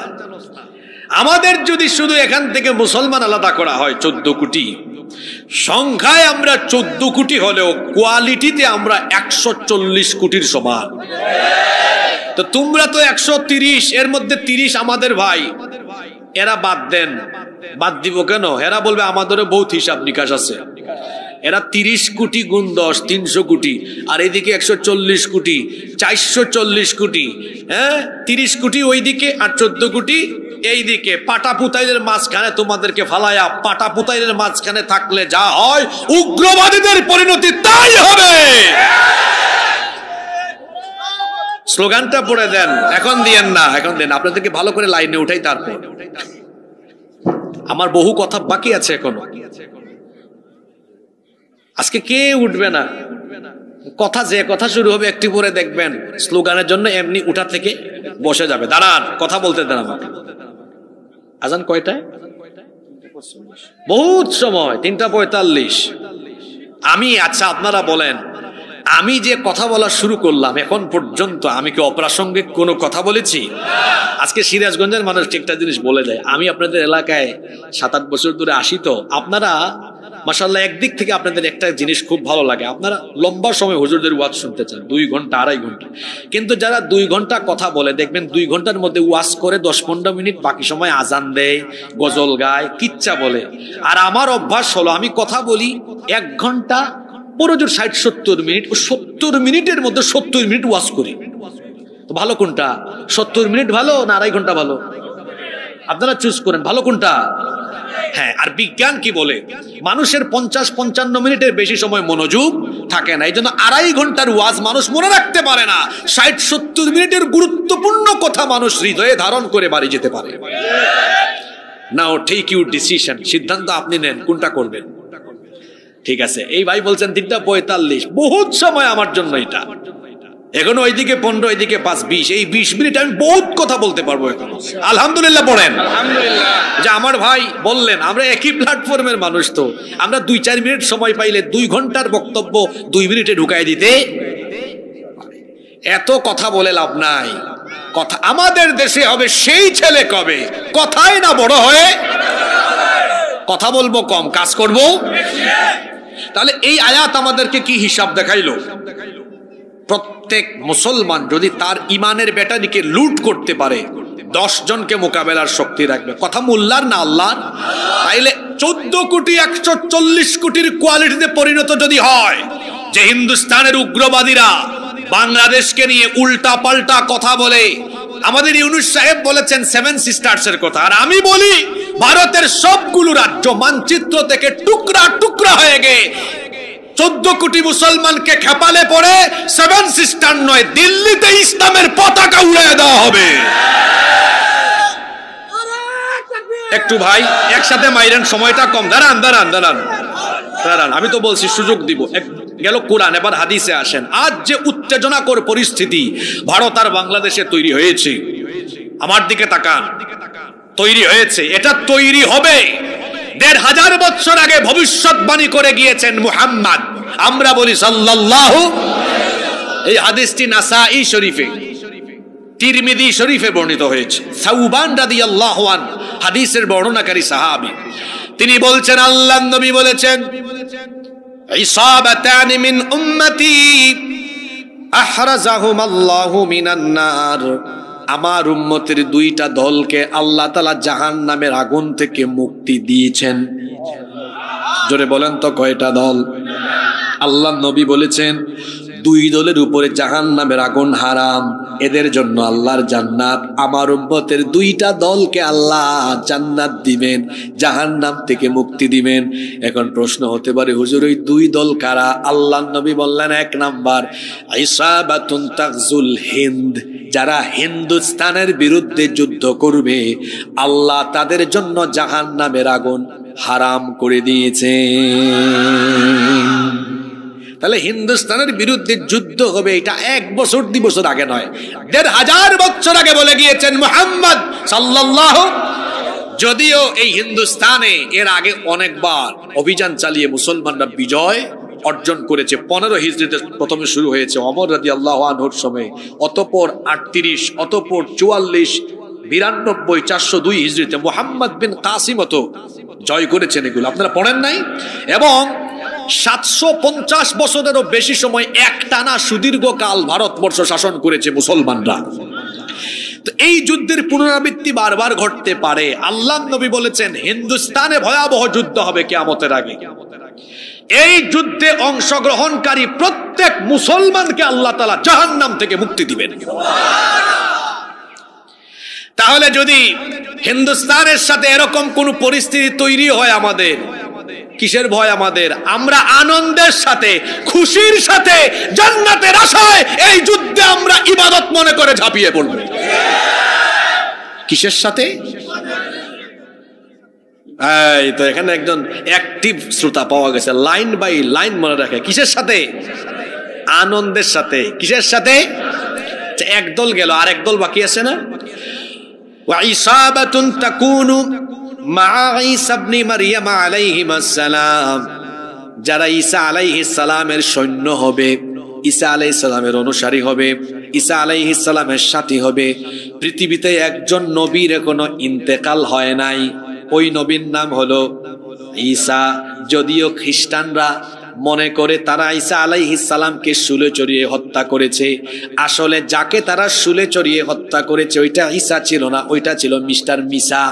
আমাদের যদি শুধু এখান থেকে মুসলমান আলাদা করা হয় 14 কোটি, সংখ্যায় আমরা 14 কোটি হলেও কোয়ালিটিতে আমরা 140 কোটির সমান। তো তোমরা তো 130, এর মধ্যে 30 আমাদের ভাই, এরা বাদ দেন। বাদ দিব কেন? এরা বলবে আমাদেরও বহুত হিসাব নিকাশ আছে। এরা 30 কোটি গুণ 10, 300 কোটি, আর এইদিকে 140 কোটি, 440 কোটি। হ্যাঁ, 30 কোটি ওইদিকে আর 14 কোটি এইদিকে। পাটাপুতাইলের মাঝখানে তোমাদেরকে ফালায়া, পাটাপুতাইলের মাঝখানে থাকলে যা হয় উগ্রবাদীদের পরিণতি তাই হবে। স্লোগানটা পড়ে দেন, এখন দিয়েন না, এখন দেন। আপনাদেরকে ভালো করে লাইনে উঠাই, তারপর আমার বহু কথা বাকি আছে এখনো। আজকে কে উঠবে না? কথা যে কথা শুরু হবে একটু পরে দেখবেন স্লোগানের জন্য এমনি উঠা থেকে বসে যাবে। দাঁড়ান, কথা বলতে দেন আমাকে। আজান কয়টায়? বহুত সময়, 3:45। আমি, আচ্ছা আপনারা বলেন, আমি যে কথা বলা শুরু করলাম এখন পর্যন্ত আমি কি অপ্রাসঙ্গিক কোনো কথা বলেছি? আজকে সিরাজগঞ্জের মানুষ একটা জিনিস বলে যায়, আমি আপনাদের এলাকায় 7-8 বছর ধরে আসি, তো আপনারা মাশাআল্লাহ একদিক থেকে আপনাদের একটা জিনিস খুব ভালো লাগে, আপনারা লম্বা সময় হুজুরদের ওয়াজ শুনতে চান, 2 ঘন্টা 2.5 ঘন্টা। কিন্তু যারা 2 ঘন্টা কথা বলে দেখবেন 2 ঘন্টার মধ্যে ওয়াজ করে 10-15 মিনিট, বাকি সময় আজান দেয়, গজল গায়, কিচ্ছা বলে। আর আমার অভ্যাস হলো আমি কথা বলি 1 ঘন্টা, প্রয়োজন 60-70 মিনিট, 70 মিনিটের মধ্যে 70 মিনিট ওয়াজ করি। তো ভালো কোনটা? 70 মিনিট ভালো না 2.5 ঘন্টা ভালো? আপনারা চুজ করেন ভালো কোনটা। হ্যাঁ, আর বিজ্ঞান কি বলে? মানুষের 50-55 মিনিটের বেশি সময় মনোযোগ থাকে না, এই জন্য 2.5 ঘন্টার ওয়াজ মানুষ মনে রাখতে পারে না। 60-70 মিনিটের গুরুত্বপূর্ণ কথা মানুষ হৃদয়ে ধারণ করে বাড়ি যেতে পারে। নাও টেক ইউর ডিসিশন, সিদ্ধান্ত আপনি নেন কোনটা করবেন। ঠিক আছে, এই ভাই বলছেন 3:45, বহুত সময় আমার জন্য এটা। এখন ওইদিকে 15, ওইদিকে 5, 20, এই 20 মিনিট আমি বহুত কথা বলতে পারবো এখন। আলহামদুলিল্লাহ পড়েন। আলহামদুলিল্লাহ। যে আমার ভাই বললেন আমরা একই প্ল্যাটফর্মের মানুষ, তো আমরা 2-4 মিনিট সময় পাইলে 2 ঘন্টার বক্তব্য 2 মিনিটে ঢুকাই দিতে। এত কথা বলে লাভ নাই। কথা আমাদের দেশে হবে সেই ছেলে কবে কথাই না বড় হয়ে, কথা বলবো কম, কাজ করব। তাহলে এই আয়াত আমাদেরকে কি হিসাব দেখাইলো? প্রত্যেক মুসলমান যদি তার ইমানের ব্যাটারিকে লুট করতে পারে 10 জনকে মোকাবেলার শক্তি রাখবে। কথা মোল্লার না আল্লাহর? তাইলে 14 কোটি 140 কোটির কোয়ালিটিতে পরিণত যদি হয় যে হিন্দুস্তানের উগ্রবাদীরা বাংলাদেশকে নিয়ে উল্টা পাল্টা কথা বলে, আমাদের ইউনুস সাহেব বলেছেন 7 সিস্টার্স এর কথা, আর আমি বলি ভারতের সবগুলো রাজ্য মানচিত্র থেকে টুকরা টুকরা হয়ে গিয়ে 14 কোটি মুসলমানকে খেপালে পড়ে 7 সিস্টার নয়, দিল্লিতে ইসলামের পতাকা উড়িয়ে দেওয়া হবে। একটু ভাই একসাথে মাইরেন, সময়টা কম। দাঁড়ান দাঁড়ান দাঁড়ান দাঁড়ান, আমি তো বলছি সুযোগ দিব। গেল কোরআন, এবার হাদিসে আসেন। আজ যে উত্তেজনাকর পরিস্থিতি ভারত আর বাংলাদেশে তৈরি হয়েছে, আমার দিকে তাকান, তৈরি হয়েছে, এটা তৈরি হবে 1500 বছর আগে ভবিষ্যৎবাণী করে গিয়েছেন মুহাম্মদ। আমরা বলি সাল্লাল্লাহু। এই হাদিসটি নাসাই শরীফে, তিরমিজি শরীফে বর্ণিত হয়েছে। সাউবান রাদিয়াল্লাহু আনহু হাদিসের বর্ণনাকারী সাহাবী, তিনি বলছেন আল্লাহর নবী বলেছেন ইসাবাতান মিন উম্মতি আহরাজাহুমাল্লাহু মিনান নার, আমার উম্মতের 2টা দলকে আল্লাহ তাআলা জাহান্নামের আগুন থেকে মুক্তি দিয়েছেন। জোরে বলেন তো কয়টা দল? আল্লাহর নবী বলেছেন 2 দলের উপরে জাহান্নামের আগুন হারাম, এদের জন্য আল্লাহর জান্নাত। আমার উম্মতের 2টা দলকে আল্লাহ জান্নাত দিবেন, জাহান্নাম থেকে মুক্তি দিবেন। এখন প্রশ্ন হতে পারে হুজুর ওই 2 দল কারা? আল্লাহর নবী বললেন 1 নাম্বার ইসাবাতুন তাগজুল হিন্দ, যারা হিন্দুস্তানের বিরুদ্ধে যুদ্ধ করবে আল্লাহ তাদের জন্য জাহান্নামের আগুন হারাম করে দিয়েছে। তাহলে হিন্দুস্তানের বিরুদ্ধে যুদ্ধ যুদ্ধ হবে এটা 1 বছর 2 বছর আগে নয়, 1500 বছর আগে বলে গিয়েছেন মুহাম্মদ সাল্লাল্লাহু। যদিও এই হিন্দুস্তানে এর আগে অনেকবার অভিযান চালিয়ে মুসলমানরা বিজয় অর্জন করেছে। 15 হিজরিতে প্রথমে শুরু হয়েছে ওমর রাদিয়াল্লাহু আনহুর সময়, অতঃপর 38, অতঃপর 44, 92, 402 হিজরিতে মুহাম্মদ বিন কাসিম তো জয় করেছেন। এগুলো আপনারা পড়েন নাই? এবং 750 বছরেরও বেশি সময় একটানা সুদীর্ঘকাল ভারতবর্ষ শাসন করেছে মুসলমানরা। তো এই যুদ্ধের পুনরাবৃত্তি বারবার ঘটতে পারে। আল্লাহর নবী বলেছেন হিন্দুস্তানে ভয়াবহ যুদ্ধ হবে কিয়ামতের আগে। এই যুদ্ধে অংশগ্রহণকারী প্রত্যেক মুসলমানকে আল্লাহ তাআলা জাহান্নাম থেকে মুক্তি দিবেন। তাহলে যদি হিন্দুস্তানের সাথে এরকম কোন পরিস্থিতি তৈরি হয়, আমাদের কিসের ভয়? আমাদের আমরা আনন্দের সাথে, খুশির সাথে, জান্নাতের আশায় এই যুদ্ধে আমরা ইবাদত মনে করে ঝাঁপিয়ে পড়ব। কিসের সাথে? এই তো এখানে একজন অ্যাক্টিভ শ্রোতা পাওয়া গেছে, লাইন বাই লাইন মনে রাখে। কিসের সাথে? আনন্দের সাথে। কিসের সাথে? একদল গেল, আর একদল বাকি আছে না? ওয়া ইসাবাতুন তাকুনু মা ঈসা ইবনে মারইয়াম আলাইহিস সালাম, যারা ঈসা আলাইহিস সালামের সৈন্য হবে, ঈসা আলাইহিস সালামের অনুসারী হবে, ঈসা আলাইহিস সালামের সাথী হবে। পৃথিবীতে একজন নবীর এখনো ইন্তেকাল হয় নাই, ওই নবীর নাম হলো ঈসা। যদিও খ্রিস্টানরা মনে করে তারা ঈসা আলাইহিস সালামকে শুলে চড়িয়ে হত্যা করেছে, আসলে যাকে তারা শুলে চড়িয়ে হত্যা করেছে ওইটা ঈসা ছিল না, ওইটা ছিল মিস্টার মিসা।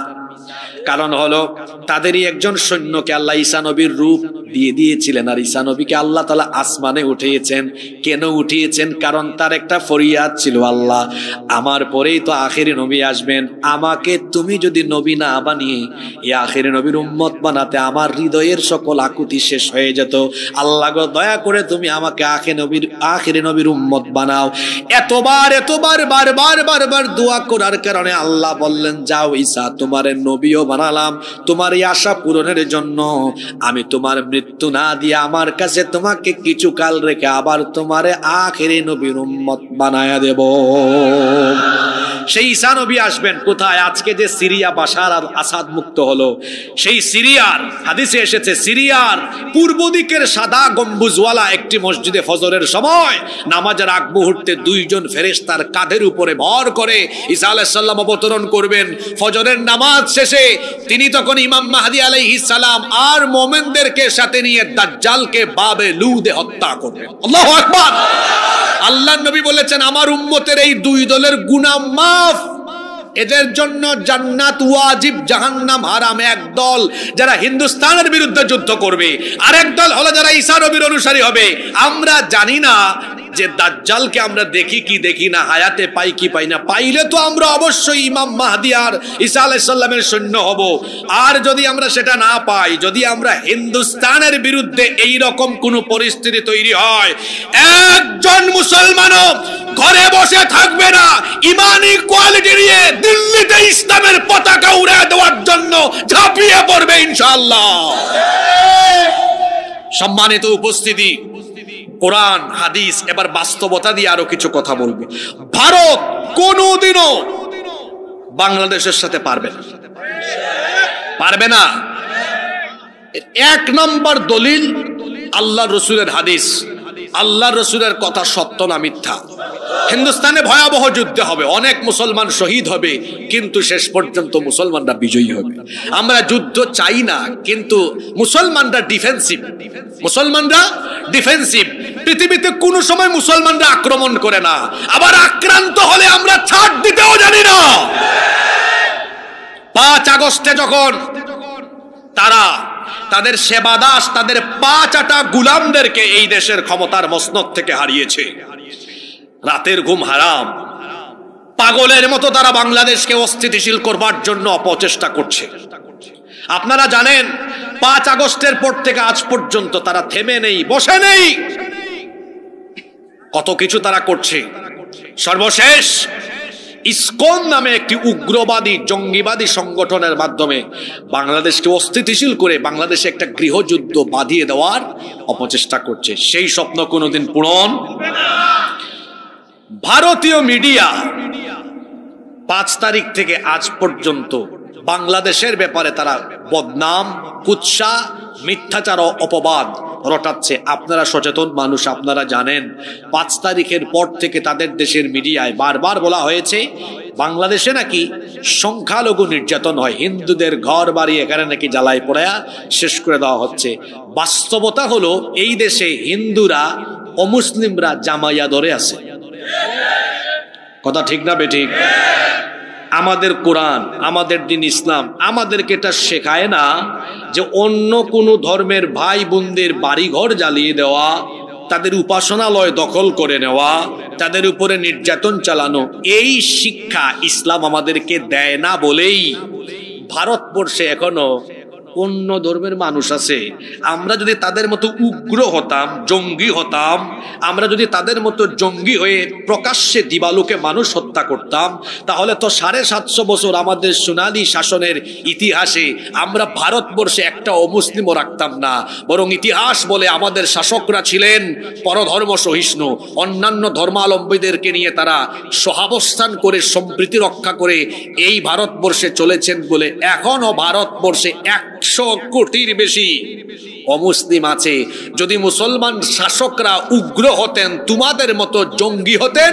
কারণ হলো তাদেরই একজন সৈন্যকে আল্লাহ ঈসা নবীর রূপ দিয়ে দিয়েছিলেন, আর ঈসা নবীকে আল্লাহ তাআলা আসমানে উঠিয়েছেন। কেন উঠিয়েছেন? কারণ তার একটা ফরিয়াদ ছিল, আল্লাহ আমার পরেই তো আখেরি নবী আসবেন, আমাকে তুমি যদি নবী না বানিয়ে এই আখেরি নবীর উম্মত বানাতে আমার হৃদয়ের সকল আকুতি শেষ হয়ে যেত। আল্লাহ গো দয়া করে তুমি আমাকে আখেরি নবীর উম্মত বানাও। এতবার বারবার দোয়া করার কারণে আল্লাহ বললেন, যাও ঈসা, তোমারে নবীও বানালাম তোমার এই আশা পূরণের জন্য। আমি তোমার মৃত্যু না দিয়ে আমার কাছে তোমাকে কিছু কাল রেখে আবার তোমারে আখেরি নবীর উম্মত বানায়া দেব। সেই ঈসা নবী আসবেন কোথায়? আজকে যে সিরিয়া বাশার আর আসাদ মুক্ত হলো, সেই সিরিয়ার হাদিসে এসেছে সিরিয়ার পূর্ব দিকের সাদা গম্বুজওয়ালা একটি মসজিদে ফজরের সময় নামাজের আগ মুহূর্তে 2 জন ফেরেশতার কাঁধের উপরে ভর করে ঈসা আলাইহিস সালাম অবতরণ করবেন। ফজরের নামাজ শেষে তিনি তখন ইমাম মাহদী আলাইহিস সালাম আর মুমিনদেরকে সাথে নিয়ে দাজ্জালকে বাবে লুদে হত্যা করবেন। আল্লাহু আকবার। আল্লাহর নবী বলেছেন আমার উম্মতের এই 2 দলের গুনাহ মাফ, এদের জন্য জান্নাত ওয়াজিব, জাহান্নাম হারাম। এক দল যারা হিন্দুস্তানের বিরুদ্ধে যুদ্ধ করবে, আরেক দল হলো যারা ঈসা নবীর অনুসারী হবে। আমরা জানি না যে দাজ্জালকে আমরা দেখি কি দেখি না, হায়াতে পাই কি পাই না। পাইলে তো আমরা অবশ্যই ইমাম মাহদী আর ঈসা আলাইহিস সালামের সৈন্য হব। আর যদি আমরা সেটা না পাই, যদি আমরা হিন্দুস্তানের বিরুদ্ধে এই রকম কোন পরিস্থিতি তৈরি হয়, একজন মুসলমানও ঘরে বসে থাকবে না, ইমানি কোয়ালিটি নিয়ে দিল্লিতে ইসলামের পতাকা উড়ে দেওয়ার জন্য ঝাঁপিয়ে পড়বে ইনশাআল্লাহ। সম্মানিত উপস্থিতি, কোরআন হাদিস এবার বাস্তবতা দিয়ে আরো কিছু কথা বলবো। ভারত কোনোদিনও বাংলাদেশের সাথে পারবে না, পারবে না। 1 নম্বর দলিল আল্লাহ রসুলের হাদিস, আল্লাহ রসুলের কথা সত্য না মিথ্যা। হিন্দুস্তানে ভয়াবহ যুদ্ধ হবে, অনেক মুসলমান শহীদ হবে, কিন্তু শেষ পর্যন্ত মুসলমানরা বিজয়ী হবে। আমরা যুদ্ধ চাই না, কিন্তু মুসলমানরা ডিফেন্সিভ, মুসলমানরা ডিফেন্সিভ। পৃথিবীতে কোন সময় মুসলমানরা আক্রমণ করে না, আবার আক্রান্ত হলে আমরা ছাড় দিতেও জানি না। 5 আগস্টে যখন তারা তাদের সেবাদাস, তাদের 5 আটা গুলামদেরকে এই দেশের ক্ষমতার মসনদ থেকে হারিয়েছে, রাতের ঘুম হারাম, পাগলের মতো তারা বাংলাদেশকে অস্থিতিশীল করবার জন্য অপচেষ্টা করছে। আপনারা জানেন 5 আগস্টের পর থেকে আজ পর্যন্ত তারা থেমে নেই, বসে নেই, কত কিছু তারা করছে। সর্বশেষ ইসকন নামে একটি উগ্রবাদী জঙ্গিবাদী সংগঠনের মাধ্যমে বাংলাদেশকে অস্থিতিশীল করে বাংলাদেশে একটা গৃহযুদ্ধ বাঁধিয়ে দেওয়ার অপচেষ্টা করছে। সেই স্বপ্ন কোনোদিন পূরণ হবে না। ভারতীয় মিডিয়া 5 তারিখ থেকে আজ পর্যন্ত বাংলাদেশের ব্যাপারে তারা বদনাম, কুৎসা, মিথ্যাচার ও অপবাদ রটাচ্ছে। আপনারা সচেতন মানুষ, আপনারা জানেন 5 তারিখের পর থেকে তাদের দেশের মিডিয়ায় বারবার বলা হয়েছে বাংলাদেশে নাকি সংখ্যালঘু নির্যাতন হয়, হিন্দুদের ঘর বাড়ি এখানে নাকি জ্বালায় পোড়ায়া শেষ করে দেওয়া হচ্ছে। বাস্তবতা হলো এই দেশে হিন্দুরা অমুসলিমরা জামাইয়া ধরে আছে। কথা ঠিক না বেঠিক? আমাদের কোরআন, আমাদের দিন ইসলাম আমাদেরকে এটা শেখায় না যে অন্য কোনো ধর্মের ভাই বোনদের বাড়িঘর জ্বালিয়ে দেওয়া, তাদের উপাসনালয় দখল করে নেওয়া, তাদের উপরে নির্যাতন চালানো। এই শিক্ষা ইসলাম আমাদেরকে দেয় না বলেই ভারতবর্ষে এখনো অন্য ধর্মের মানুষ আছে। আমরা যদি তাদের মতো উগ্র হতাম, জঙ্গি হতাম, আমরা যদি তাদের মতো জঙ্গি হয়ে প্রকাশ্যে দিবালোকে মানুষ হত্যা করতাম, তাহলে তো 750 বছর আমাদের সোনালী শাসনের ইতিহাসে আমরা ভারতবর্ষে একটা অমুসলিমও রাখতাম না। বরং ইতিহাস বলে আমাদের শাসকরা ছিলেন পরধর্ম সহিষ্ণু, অন্যান্য ধর্মাবলম্বীদেরকে নিয়ে তারা সহাবস্থান করে সম্প্রীতি রক্ষা করে এই ভারতবর্ষে চলেছেন বলে এখনো ভারতবর্ষে 100 কোটির বেশি অমুসলিম আছে। যদি মুসলমান শাসকরা উগ্র হতেন, তোমাদের মতো জঙ্গি হতেন,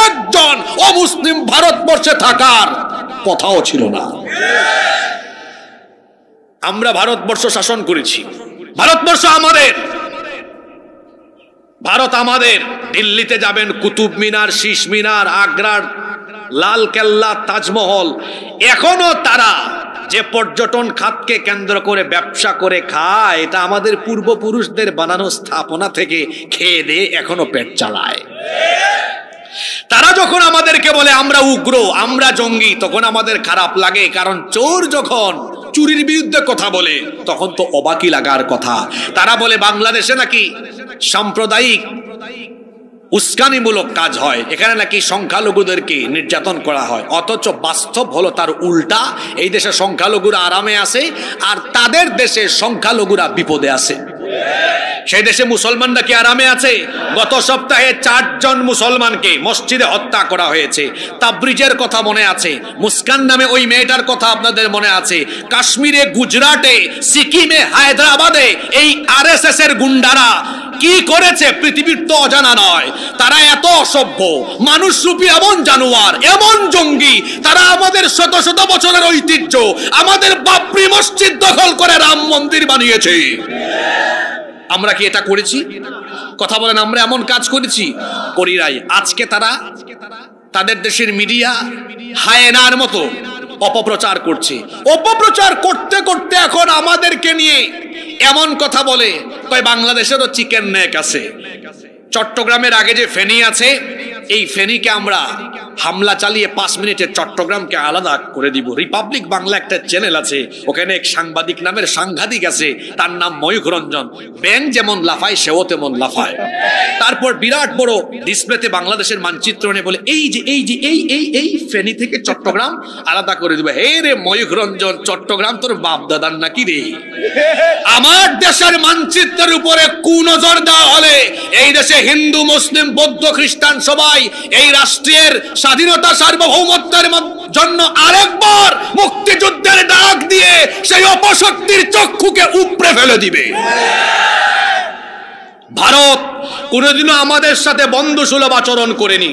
একজন অমুসলিম ভারতবর্ষে থাকার কথাও ছিল না। আমরা ভারতবর্ষ শাসন করেছি, ভারতবর্ষ আমাদের, ভারত আমাদের। দিল্লিতে যাবেন, কুতুব মিনার, শীষ মিনার, আগ্রার লাল কেল্লা, তাজমহল, এখনো তারা যে পর্যটন খাতকে কেন্দ্র করে ব্যবসা করে খায়, এটা আমাদের পূর্বপুরুষদের বানানো স্থাপনা থেকে খেয়ে দিয়ে এখনো পেট চালায়। তারা যখন আমাদেরকে বলে আমরা উগ্র, আমরা জঙ্গি, তখন আমাদের খারাপ লাগে। কারণ চোর যখন চুরির বিরুদ্ধে কথা বলে তখন তো অবাকই লাগার কথা। তারা বলে বাংলাদেশে নাকি সাম্প্রদায়িক উস্কানিমূলক কাজ হয়, এখানে নাকি সংখ্যালঘুদেরকে নির্যাতন করা হয়। অথচ বাস্তব হলো তার উল্টা। এই দেশে সংখ্যালঘুরা আরামে আছে আর তাদের দেশে সংখ্যালঘুরা বিপদে আছে। সেই দেশে মুসলমানরা কি আরামে আছে? গত সপ্তাহে 4 জন মুসলমানকে মসজিদে হত্যা করা হয়েছে। তাবরিজের কথা মনে আছে, মুস্কান নামে ওই মেয়েটার কথা আপনাদের মনে আছে। কাশ্মীরে, গুজরাটে, সিকিমে, হায়দ্রাবাদে এই আরএসএস এর গুন্ডারা কি করেছে পৃথিবীর তো অজানা নয়। তারা এত অসভ্য, মানুষরূপী এমন জানোয়ার, এমন জঙ্গি, তারা আমাদের শত শত বছরের ঐতিহ্য, আমাদের বাবরি মসজিদ দখল করে রাম মন্দির বানিয়েছে। আমরা কি এটা করেছি? কথা বলেন, আমরা এমন কাজ করেছি? করি নাই। আজকে তারা তাদের দেশের মিডিয়া হায়েনার মতো অপপ্রচার করছে। অপপ্রচার করতে করতে এখন আমাদেরকে নিয়ে এমন কথা বলে, কয় বাংলাদেশেরও চিকেন নেক আছে। চট্টগ্রামের আগে যে ফেনী আছে, এই ফেনীকে আমরা হামলা চালিয়ে 5 মিনিটে চট্টগ্রামকে আলাদা করে দিব। রিপাবলিক বাংলা একটা চ্যানেল আছে, ওখানে এক সাংবাদিক নামের সাংঘাতিক আছে, তার নাম ময়ূখ রঞ্জন। ব্যাং যেমন লাফায় সেও তেমন লাফায়। তারপর বিরাট বড় ডিসপ্লেতে বাংলাদেশের মানচিত্র নিয়ে বলে এই যে এই যে এই এই এই ফেনী থেকে চট্টগ্রাম আলাদা করে দিব। হে রে ময়ূখ রঞ্জন, চট্টগ্রাম তোর বাপ দাদার নাকি রে? আমার দেশের মানচিত্রের উপরে কুনজর দেওয়া হলে এই দেশে হিন্দু, মুসলিম, বৌদ্ধ, খ্রিস্টান সবাই এই রাষ্ট্রের স্বাধীনতা সার্বভৌমত্বের জন্য আরেকবার মুক্তিযুদ্ধের ডাক দিয়ে সেই অপশক্তির চক্ষুকে উপড়ে ফেলে দিবে। ভারত কোনোদিনও আমাদের সাথে বন্ধুসুলভ আচরণ করেনি।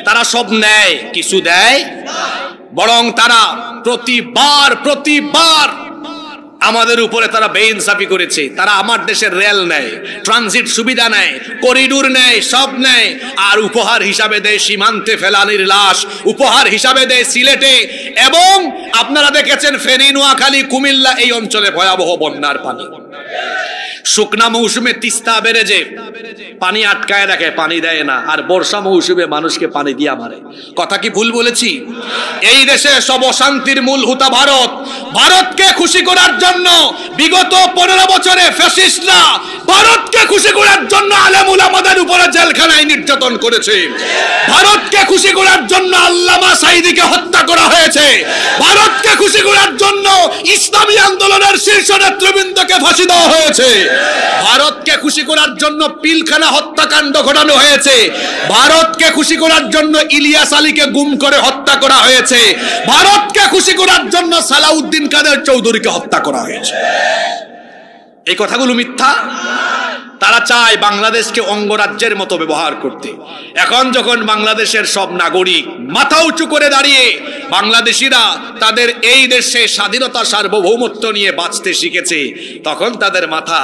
তারা সব নেয়, কিছু দেয়, বরং তারা প্রতিবার আমাদের উপরে তারা বেইনসাফি করেছে। তারা আমার দেশের রেল নেয়, ট্রানজিট সুবিধা নেয়, করিডোর নেয়, সব নেয়, আর উপহার হিসাবে দেয় সীমান্তে ফেলানির লাশ, উপহার হিসাবে দেয় সিলেটে। এবং আপনারা দেখেছেন ফেনী, নোয়াখালী, কুমিল্লা এই অঞ্চলে ভয়াবহ বন্যার পানি। শুকনা মৌসুমে তিস্তা বেড়ে যে পানি আটকায় রাখে, পানি দেয় না, আর বর্ষা মৌসুমে মানুষকে পানি দিয়া মারে। কথা কি ভুল বলেছি? এই দেশে সব অশান্তির মূল হুতা ভারত। ভারতকে খুশি করার জন্য বিগত 15 বছরে ফ্যাসিস্টরা ভারতকে খুশি করার জন্য আলেম উলামাদের উপরে জেলখানায় নির্যাতন করেছে। ভারতকে খুশি করার জন্য আল্লামা সাঈদীকে হত্যা করা হয়েছে। ভারতকে খুশি করার জন্য ইসলামী আন্দোলনের শীর্ষ নেতৃবৃন্দকে ফাঁসি দেওয়া হয়েছে। ভারতকে খুশি করার জন্য পিলখানা হত্যাকাণ্ড ঘটানো হয়েছে। ভারতকে খুশি করার জন্য ইলিয়াস আলীকে গুম করে হত্যা করা হয়েছে। ভারতকে খুশি করার জন্য সালাউদ্দিন কাদের চৌধুরীকে হত্যা করা হয়েছে। এই কথাগুলো মিথ্যা? তারা চায় বাংলাদেশকে অঙ্গরাজ্যের মতো ব্যবহার করতে। এখন যখন বাংলাদেশের সব নাগরিক মাথা উঁচু করে দাঁড়িয়ে বাংলাদেশিরা তাদের এই দেশে স্বাধীনতা সার্বভৌমত্ব নিয়ে বাঁচতে শিখেছে, তখন তাদের মাথা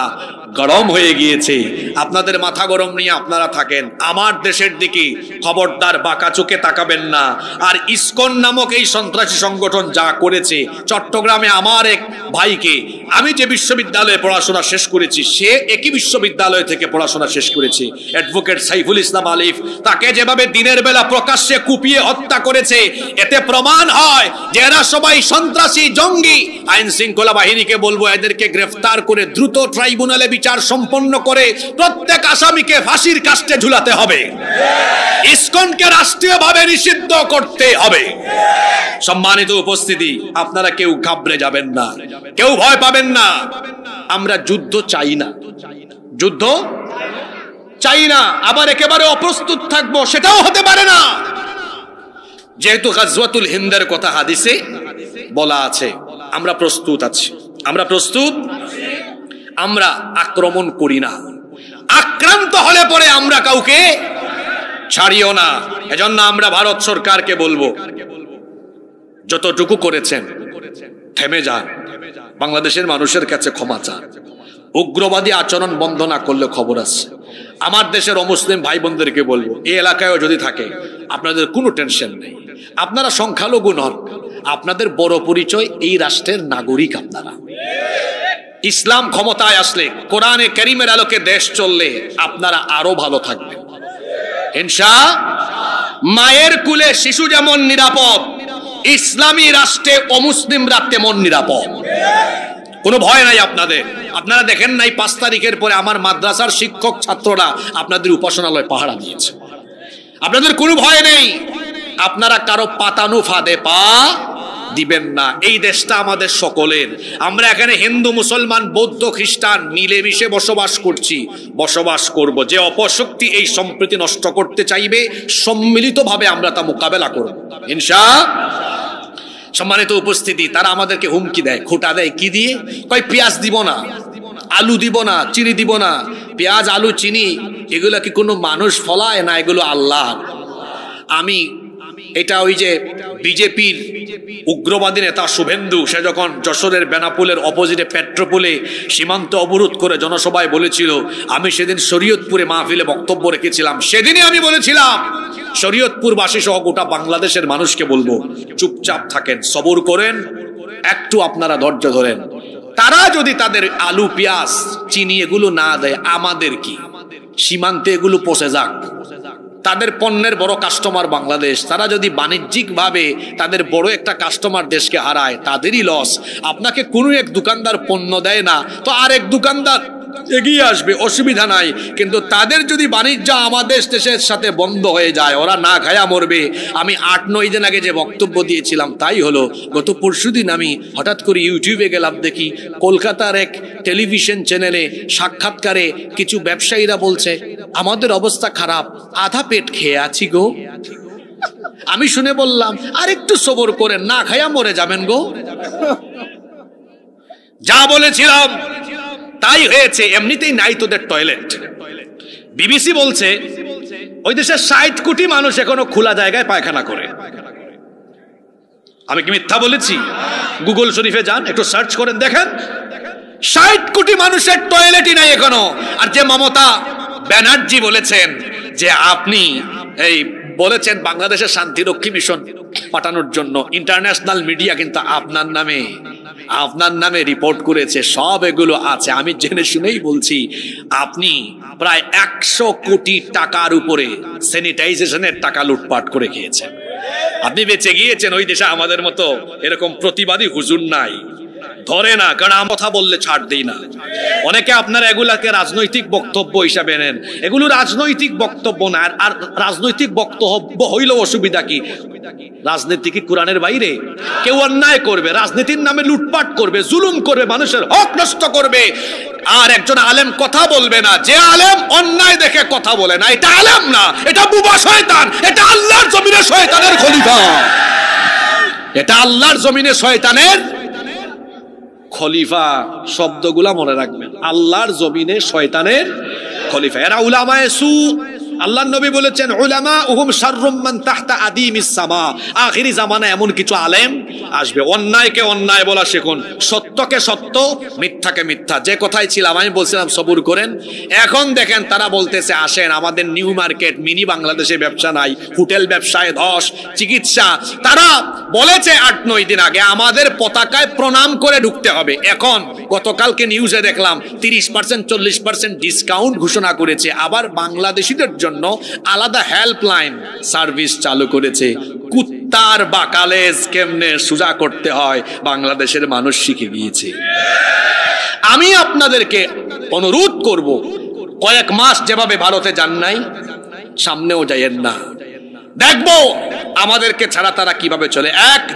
গরম হয়ে গিয়েছে। আপনাদের মাথা গরম নিয়ে আপনারা থাকেন, আমার দেশের দিকে খবরদার বাঁকা চোখে তাকাবেন না। আর ইসকন নামক এই সন্ত্রাসী সংগঠন যা করেছে, চট্টগ্রামে আমার এক ভাইকে, আমি যে বিশ্ববিদ্যালয়ে পড়াশোনা শেষ করেছি সে একই বিশ্ববিদ্যালয় থেকে পড়াশোনা শেষ করেছে, অ্যাডভোকেট সাইফুল ইসলাম আলিফ, তাকে যেভাবে দিনের বেলা প্রকাশ্যে কুপিয়ে হত্যা করেছে, এতে প্রমাণ হয় যে এরা সবাই সন্ত্রাসী, জঙ্গি। আইন শৃঙ্খলা বাহিনীকে বলবো এদেরকে গ্রেফতার করে দ্রুত ট্রাইব্যুনালে বিচার সম্পন্ন করে প্রত্যেক আসামিকে ফাঁসির কাস্টে ঝুলাতে হবে। ইসকনকে রাষ্ট্রীয়ভাবে নিষিদ্ধ করতে হবে। সম্মানিত উপস্থিতি, আপনারা কেউ ঘাবড়ে যাবেন না, কেউ ভয় পাবেন না। আমরা যুদ্ধ চাই না, যুদ্ধ চাই না, আবার একেবারে অপ্রস্তুত থাকবো সেটাও হতে পারে না। যেহেতু গাজওয়াতুল হিন্দের কথা হাদিসে বলা আছে, আমরা প্রস্তুত আছি, আমরা প্রস্তুত। আমরা আক্রমণ করি না, আক্রান্ত হলে পরে আমরা কাউকে ছাড়িও না। এজন্য আমরা ভারত সরকারকে বলবো, যতটুকু করেছেন থেমে যান, বাংলাদেশের মানুষের কাছে ক্ষমা চান। উগ্রবাদী আচরণ বন্ধ না করলে খবর আছে। আমার দেশের অমুসলিম ভাই বোনদেরকে বলবো, এই এলাকায়ও যদি থাকে আপনাদের কোনো টেনশন নেই, আপনারা সংখ্যালঘু নন, আপনাদের বড় পরিচয় এই রাষ্ট্রের নাগরিক। আপনারা ইসলাম ক্ষমতায় আসলে, কোরআনে কারীমের আলোকে দেশ চললে আপনারা আরো ভালো থাকবেন ইনশাআল্লাহ। মায়ের কুলে শিশু যেমন নিরাপদ, ইসলামী রাষ্ট্রে অমুসলিমরা তেমন নিরাপদ। কোনো ভয় নাই আপনাদের। আপনারা দেখেন নাই 5 তারিখের পরে আমার মাদ্রাসার শিক্ষক ছাত্ররা আপনাদের উপাসনালয় পাহারা দিয়েছে। আপনাদের কোনো ভয় নেই, আপনারা কারো পাতানো ফাঁদে পা দিবেন না। এই দেশটা আমাদের সকলের। আমরা এখানে হিন্দু, মুসলমান, বৌদ্ধ, খ্রিস্টান মিলেমিশে বসবাস করছি, বসবাস করব। যে অপশক্তি এই সম্প্রীতি নষ্ট করতে চাইবে, সম্মিলিতভাবে আমরা তা মোকাবেলা করব ইনশাআল্লাহ। সম্মানিত উপস্থিতি, তারা আমাদেরকে হুমকি দেয়, খোঁটা দেয়, কি দিয়ে? কয় পেঁয়াজ দিব না, আলু দিব না, চিনি দিব না। পেঁয়াজ, আলু, চিনি এগুলো কি কোনো মানুষ ফলায় না? এগুলো আল্লাহ। আমি এটা ওই যে বিজেপির উগ্রবাদী নেতা শুভেন্দু, সে যখন যশোরের বেনাপুলের অপোজিটে পেট্রোপোলে সীমান্ত অবরোধ করে জনসভায় বলেছিল, আমি সেদিন শরীয়তপুরে মাহফিলে বক্তব্য রেখেছিলাম, সেদিনই আমি বলেছিলাম শরীয়তপুরবাসী সহ গোটা বাংলাদেশের মানুষকে বলবো, চুপচাপ থাকেন, সবর করেন, একটু আপনারা ধৈর্য ধরেন। তারা যদি তাদের আলু, পেঁয়াজ, চিনি এগুলো না দেয়, আমাদের কি? সীমান্তে এগুলো পৌঁছে যাক। তাদের পণ্যের বড় কাস্টমার বাংলাদেশ। তারা যদি বাণিজ্যিক ভাবে তাদের বড় একটা কাস্টমার দেশকে হারায়, তাদেরই লস। আপনাকে কোনো এক দোকানদার পণ্য দেয় না, তো আরেক দোকানদার এগিয়ে আসবে, অসুবিধা নাই। কিন্তু তাদের যদি বাণিজ্য আমাদের দেশের সাথে বন্ধ হয়ে যায়, ওরা না খায়া মরবে। আমি 8-9 দিন আগে যে বক্তব্য দিয়েছিলাম তাই হলো। গত পরশুদিন আমি হঠাৎ করে ইউটিউবে গেলাম, দেখি কলকাতার এক টেলিভিশন চ্যানেলে সাক্ষাৎকারে কিছু ব্যবসায়ীরা বলছে, আমাদের অবস্থা খারাপ, আধা পেট খেয়ে আছি গো। আমি শুনে বললাম, আর একটু সবর করেন, না খায়া মরে যাবেন গো। যা বলেছিলাম তাই হয়েছে। এমনিতেই নাই তোদের টয়লেট। বিবিসি বলছে ওই দেশের 60 কোটি মানুষ এখনো খোলা জায়গায় পায়খানা করে। আমি কি মিথ্যা বলেছি? গুগল শরীফে যান, একটু সার্চ করেন, দেখেন 60 কোটি মানুষের টয়লেটই নাই এখনো। আর যে মমতা ব্যানার্জি বলেছেন যে আপনি এই বলেছেন বাংলাদেশের শান্তিরক্ষী মিশন পাঠানোর জন্য, ইন্টারন্যাশনাল মিডিয়া কিন্তু আপনার নামে আপনার নামে রিপোর্ট করেছে, সব এগুলো আছে। আমি জেনে শুনেই বলছি, আপনি প্রায় 100 কোটি টাকার উপরে স্যানিটাইজেশনের টাকা লুটপাট করে খেয়েছেন। আপনি বেঁচে গিয়েছেন। ওই দেশে আমাদের মতো এরকম প্রতিবাদী হুজুর নাই, ধরে না, কারণ আমি কথা বললে ছাড় দিই না। অনেকে আপনারা এগুলাকে রাজনৈতিক বক্তব্য হিসাবে নেন, এগুলো রাজনৈতিক বক্তব্য না। আর রাজনৈতিক বক্তব্য হইলেও অসুবিধা কি? রাজনীতি কি কোরআনের বাইরে? কেউ অন্যায় করবে, রাজনীতির নামে লুটপাট করবে, জুলুম করবে, মানুষের হক নষ্ট করবে, আর একজন আলেম কথা বলবে না। যে আলেম অন্যায় দেখে কথা বলে না, এটা আলেম না, এটা বুবা শয়তান, এটা আল্লাহর জমিনে শয়তানের খলিফা, এটা আল্লাহর জমিনে শয়তানের খলিফা। শব্দগুলা মনে রাখবেন, আল্লাহর জমিনে শয়তানের খলিফা। এরা উলামায়ে সু। আল্লাহর নবী বলেছেন, উলামা উহুম শাররুম মান তাহতা আদিমিস সামা। আখিরি জামানায় এমন কিছু আলেম আসবে, অন্যায়কে অন্যায় বলা শিখুন, সত্যকে সত্য, মিথ্যাকে মিথ্যা। যে কথাই ছিলাম, আমি বলছিলাম সবুর করেন। এখন দেখেন তারা বলতেছে, আসেন আমাদের নিউ মার্কেট, মিনি বাংলাদেশে ব্যবসা নাই, হোটেল ব্যবসায় ধস, চিকিৎসা। তারা বলেছে 8-9 দিন আগে আমাদের পতাকায় প্রণাম করে ঢুকতে হবে। এখন গতকালকে নিউজে দেখলাম 30% 40% ডিসকাউন্ট ঘোষণা করেছে। আবার বাংলাদেশিদের জন্য আলাদা হেল্পলাইন সার্ভিস চালু করেছে। কুত্তার বাকালেজ কেমনে সোজা করতে হয় বাংলাদেশের মানুষ শিখে গিয়েছে। আমি আপনাদেরকে অনুরোধ করব, কয়েক মাস যেভাবে ভারতে যান নাই, সামনেও যাইয়েন না। দেখবো আমাদেরকে ছাড়া তারা কিভাবে চলে।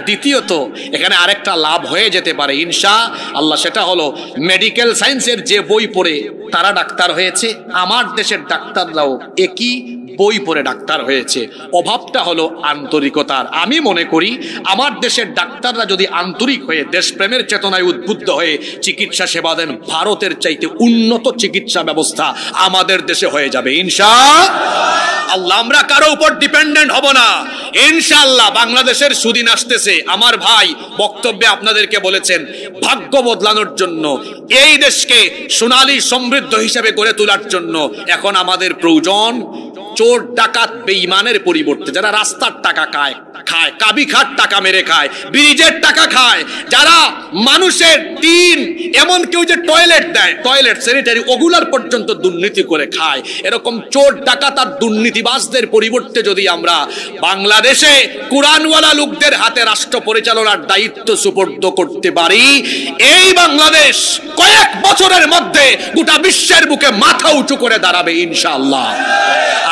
দ্বিতীয়ত এখানে আরেকটা লাভ হয়ে যেতে পারে ইনশাআল্লাহ, সেটা হলো মেডিকেল সায়েন্সের যে বই পড়ে তারা ডাক্তার হয়েছে, আমার দেশের ডাক্তাররাও একই বই পড়ে ডাক্তার হয়েছে। অভাবটা হলো আন্তরিকতার। আমি মনে করি আমার দেশের ডাক্তাররা যদি আন্তরিক হয়ে দেশপ্রেমের চেতনায় উদ্বুদ্ধ হয়ে চিকিৎসা সেবা দেন, ভারতের চাইতে উন্নত চিকিৎসা ব্যবস্থা আমাদের দেশে হয়ে যাবে ইনশাআল্লাহ। আমরা কারো উপর ডিপেন্ডেন্ট হব না ইনশাআল্লাহ। বাংলাদেশের সুদিন আসতেছে। আমার ভাই বক্তব্যে আপনাদেরকে বলেছেন, ভাগ্য বদলানোর জন্য, এই দেশকে সোনালী সমৃদ্ধ হিসেবে গড়ে তোলার জন্য এখন আমাদের প্রয়োজন চোর ডাকাত বেঈমানের পরিবর্তে যারা রাস্তার টাকা খায়, কাবি খাট টাকা মেরে খায়, ব্রিজের টাকা খায়, যারা মানুষের দিন, এমন কেউ যে টয়লেট দেয়, টয়লেট স্যানিটারি, ওগুলার পর্যন্ত দুর্নীতি করে খায়, এরকম চোর ডাকাত আর দুর্নীতিবাজদের পরিবর্তে যদি আমরা বাংলাদেশে কোরআনওয়ালা লোকদের হাতে রাষ্ট্র পরিচালনার দায়িত্ব সুপর্দ করতে পারি, এই বাংলাদেশ কয়েক বছরের মধ্যে গোটা বিশ্বের বুকে মাথা উঁচু করে দাঁড়াবে ইনশাআল্লাহ।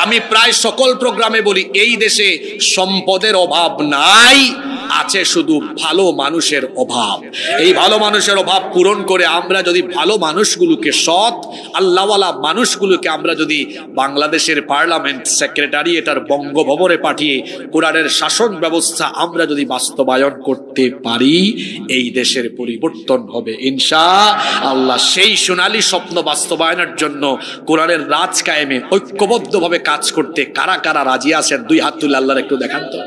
আমি প্রায় সকল প্রোগ্রামে বলি, এই দেশে সম্পদের অভাব নাই, আছে শুধু ভালো মানুষের অভাব। এই ভালো মানুষের অভাব পূরণ করে আমরা যদি ভালো মানুষগুলোকে, সৎ আল্লাহওয়ালা মানুষগুলোকে আমরা যদি বাংলাদেশের পার্লামেন্ট সেক্রেটারিয়েট আর বঙ্গভবনে পাঠিয়ে কোরআনের শাসন ব্যবস্থা আমরা যদি বাস্তবায়ন করতে পারি, এই দেশের পরিবর্তন হবে ইনশাআল্লাহ। সেই সোনালী স্বপ্ন বাস্তবায়নের জন্য কোরআনের রাজ কায়েমে ঐক্যবদ্ধভাবে কাজ করতে কারা কারা রাজি আছেন? 2 হাত তুলে আল্লাহর একটু দেখান তো।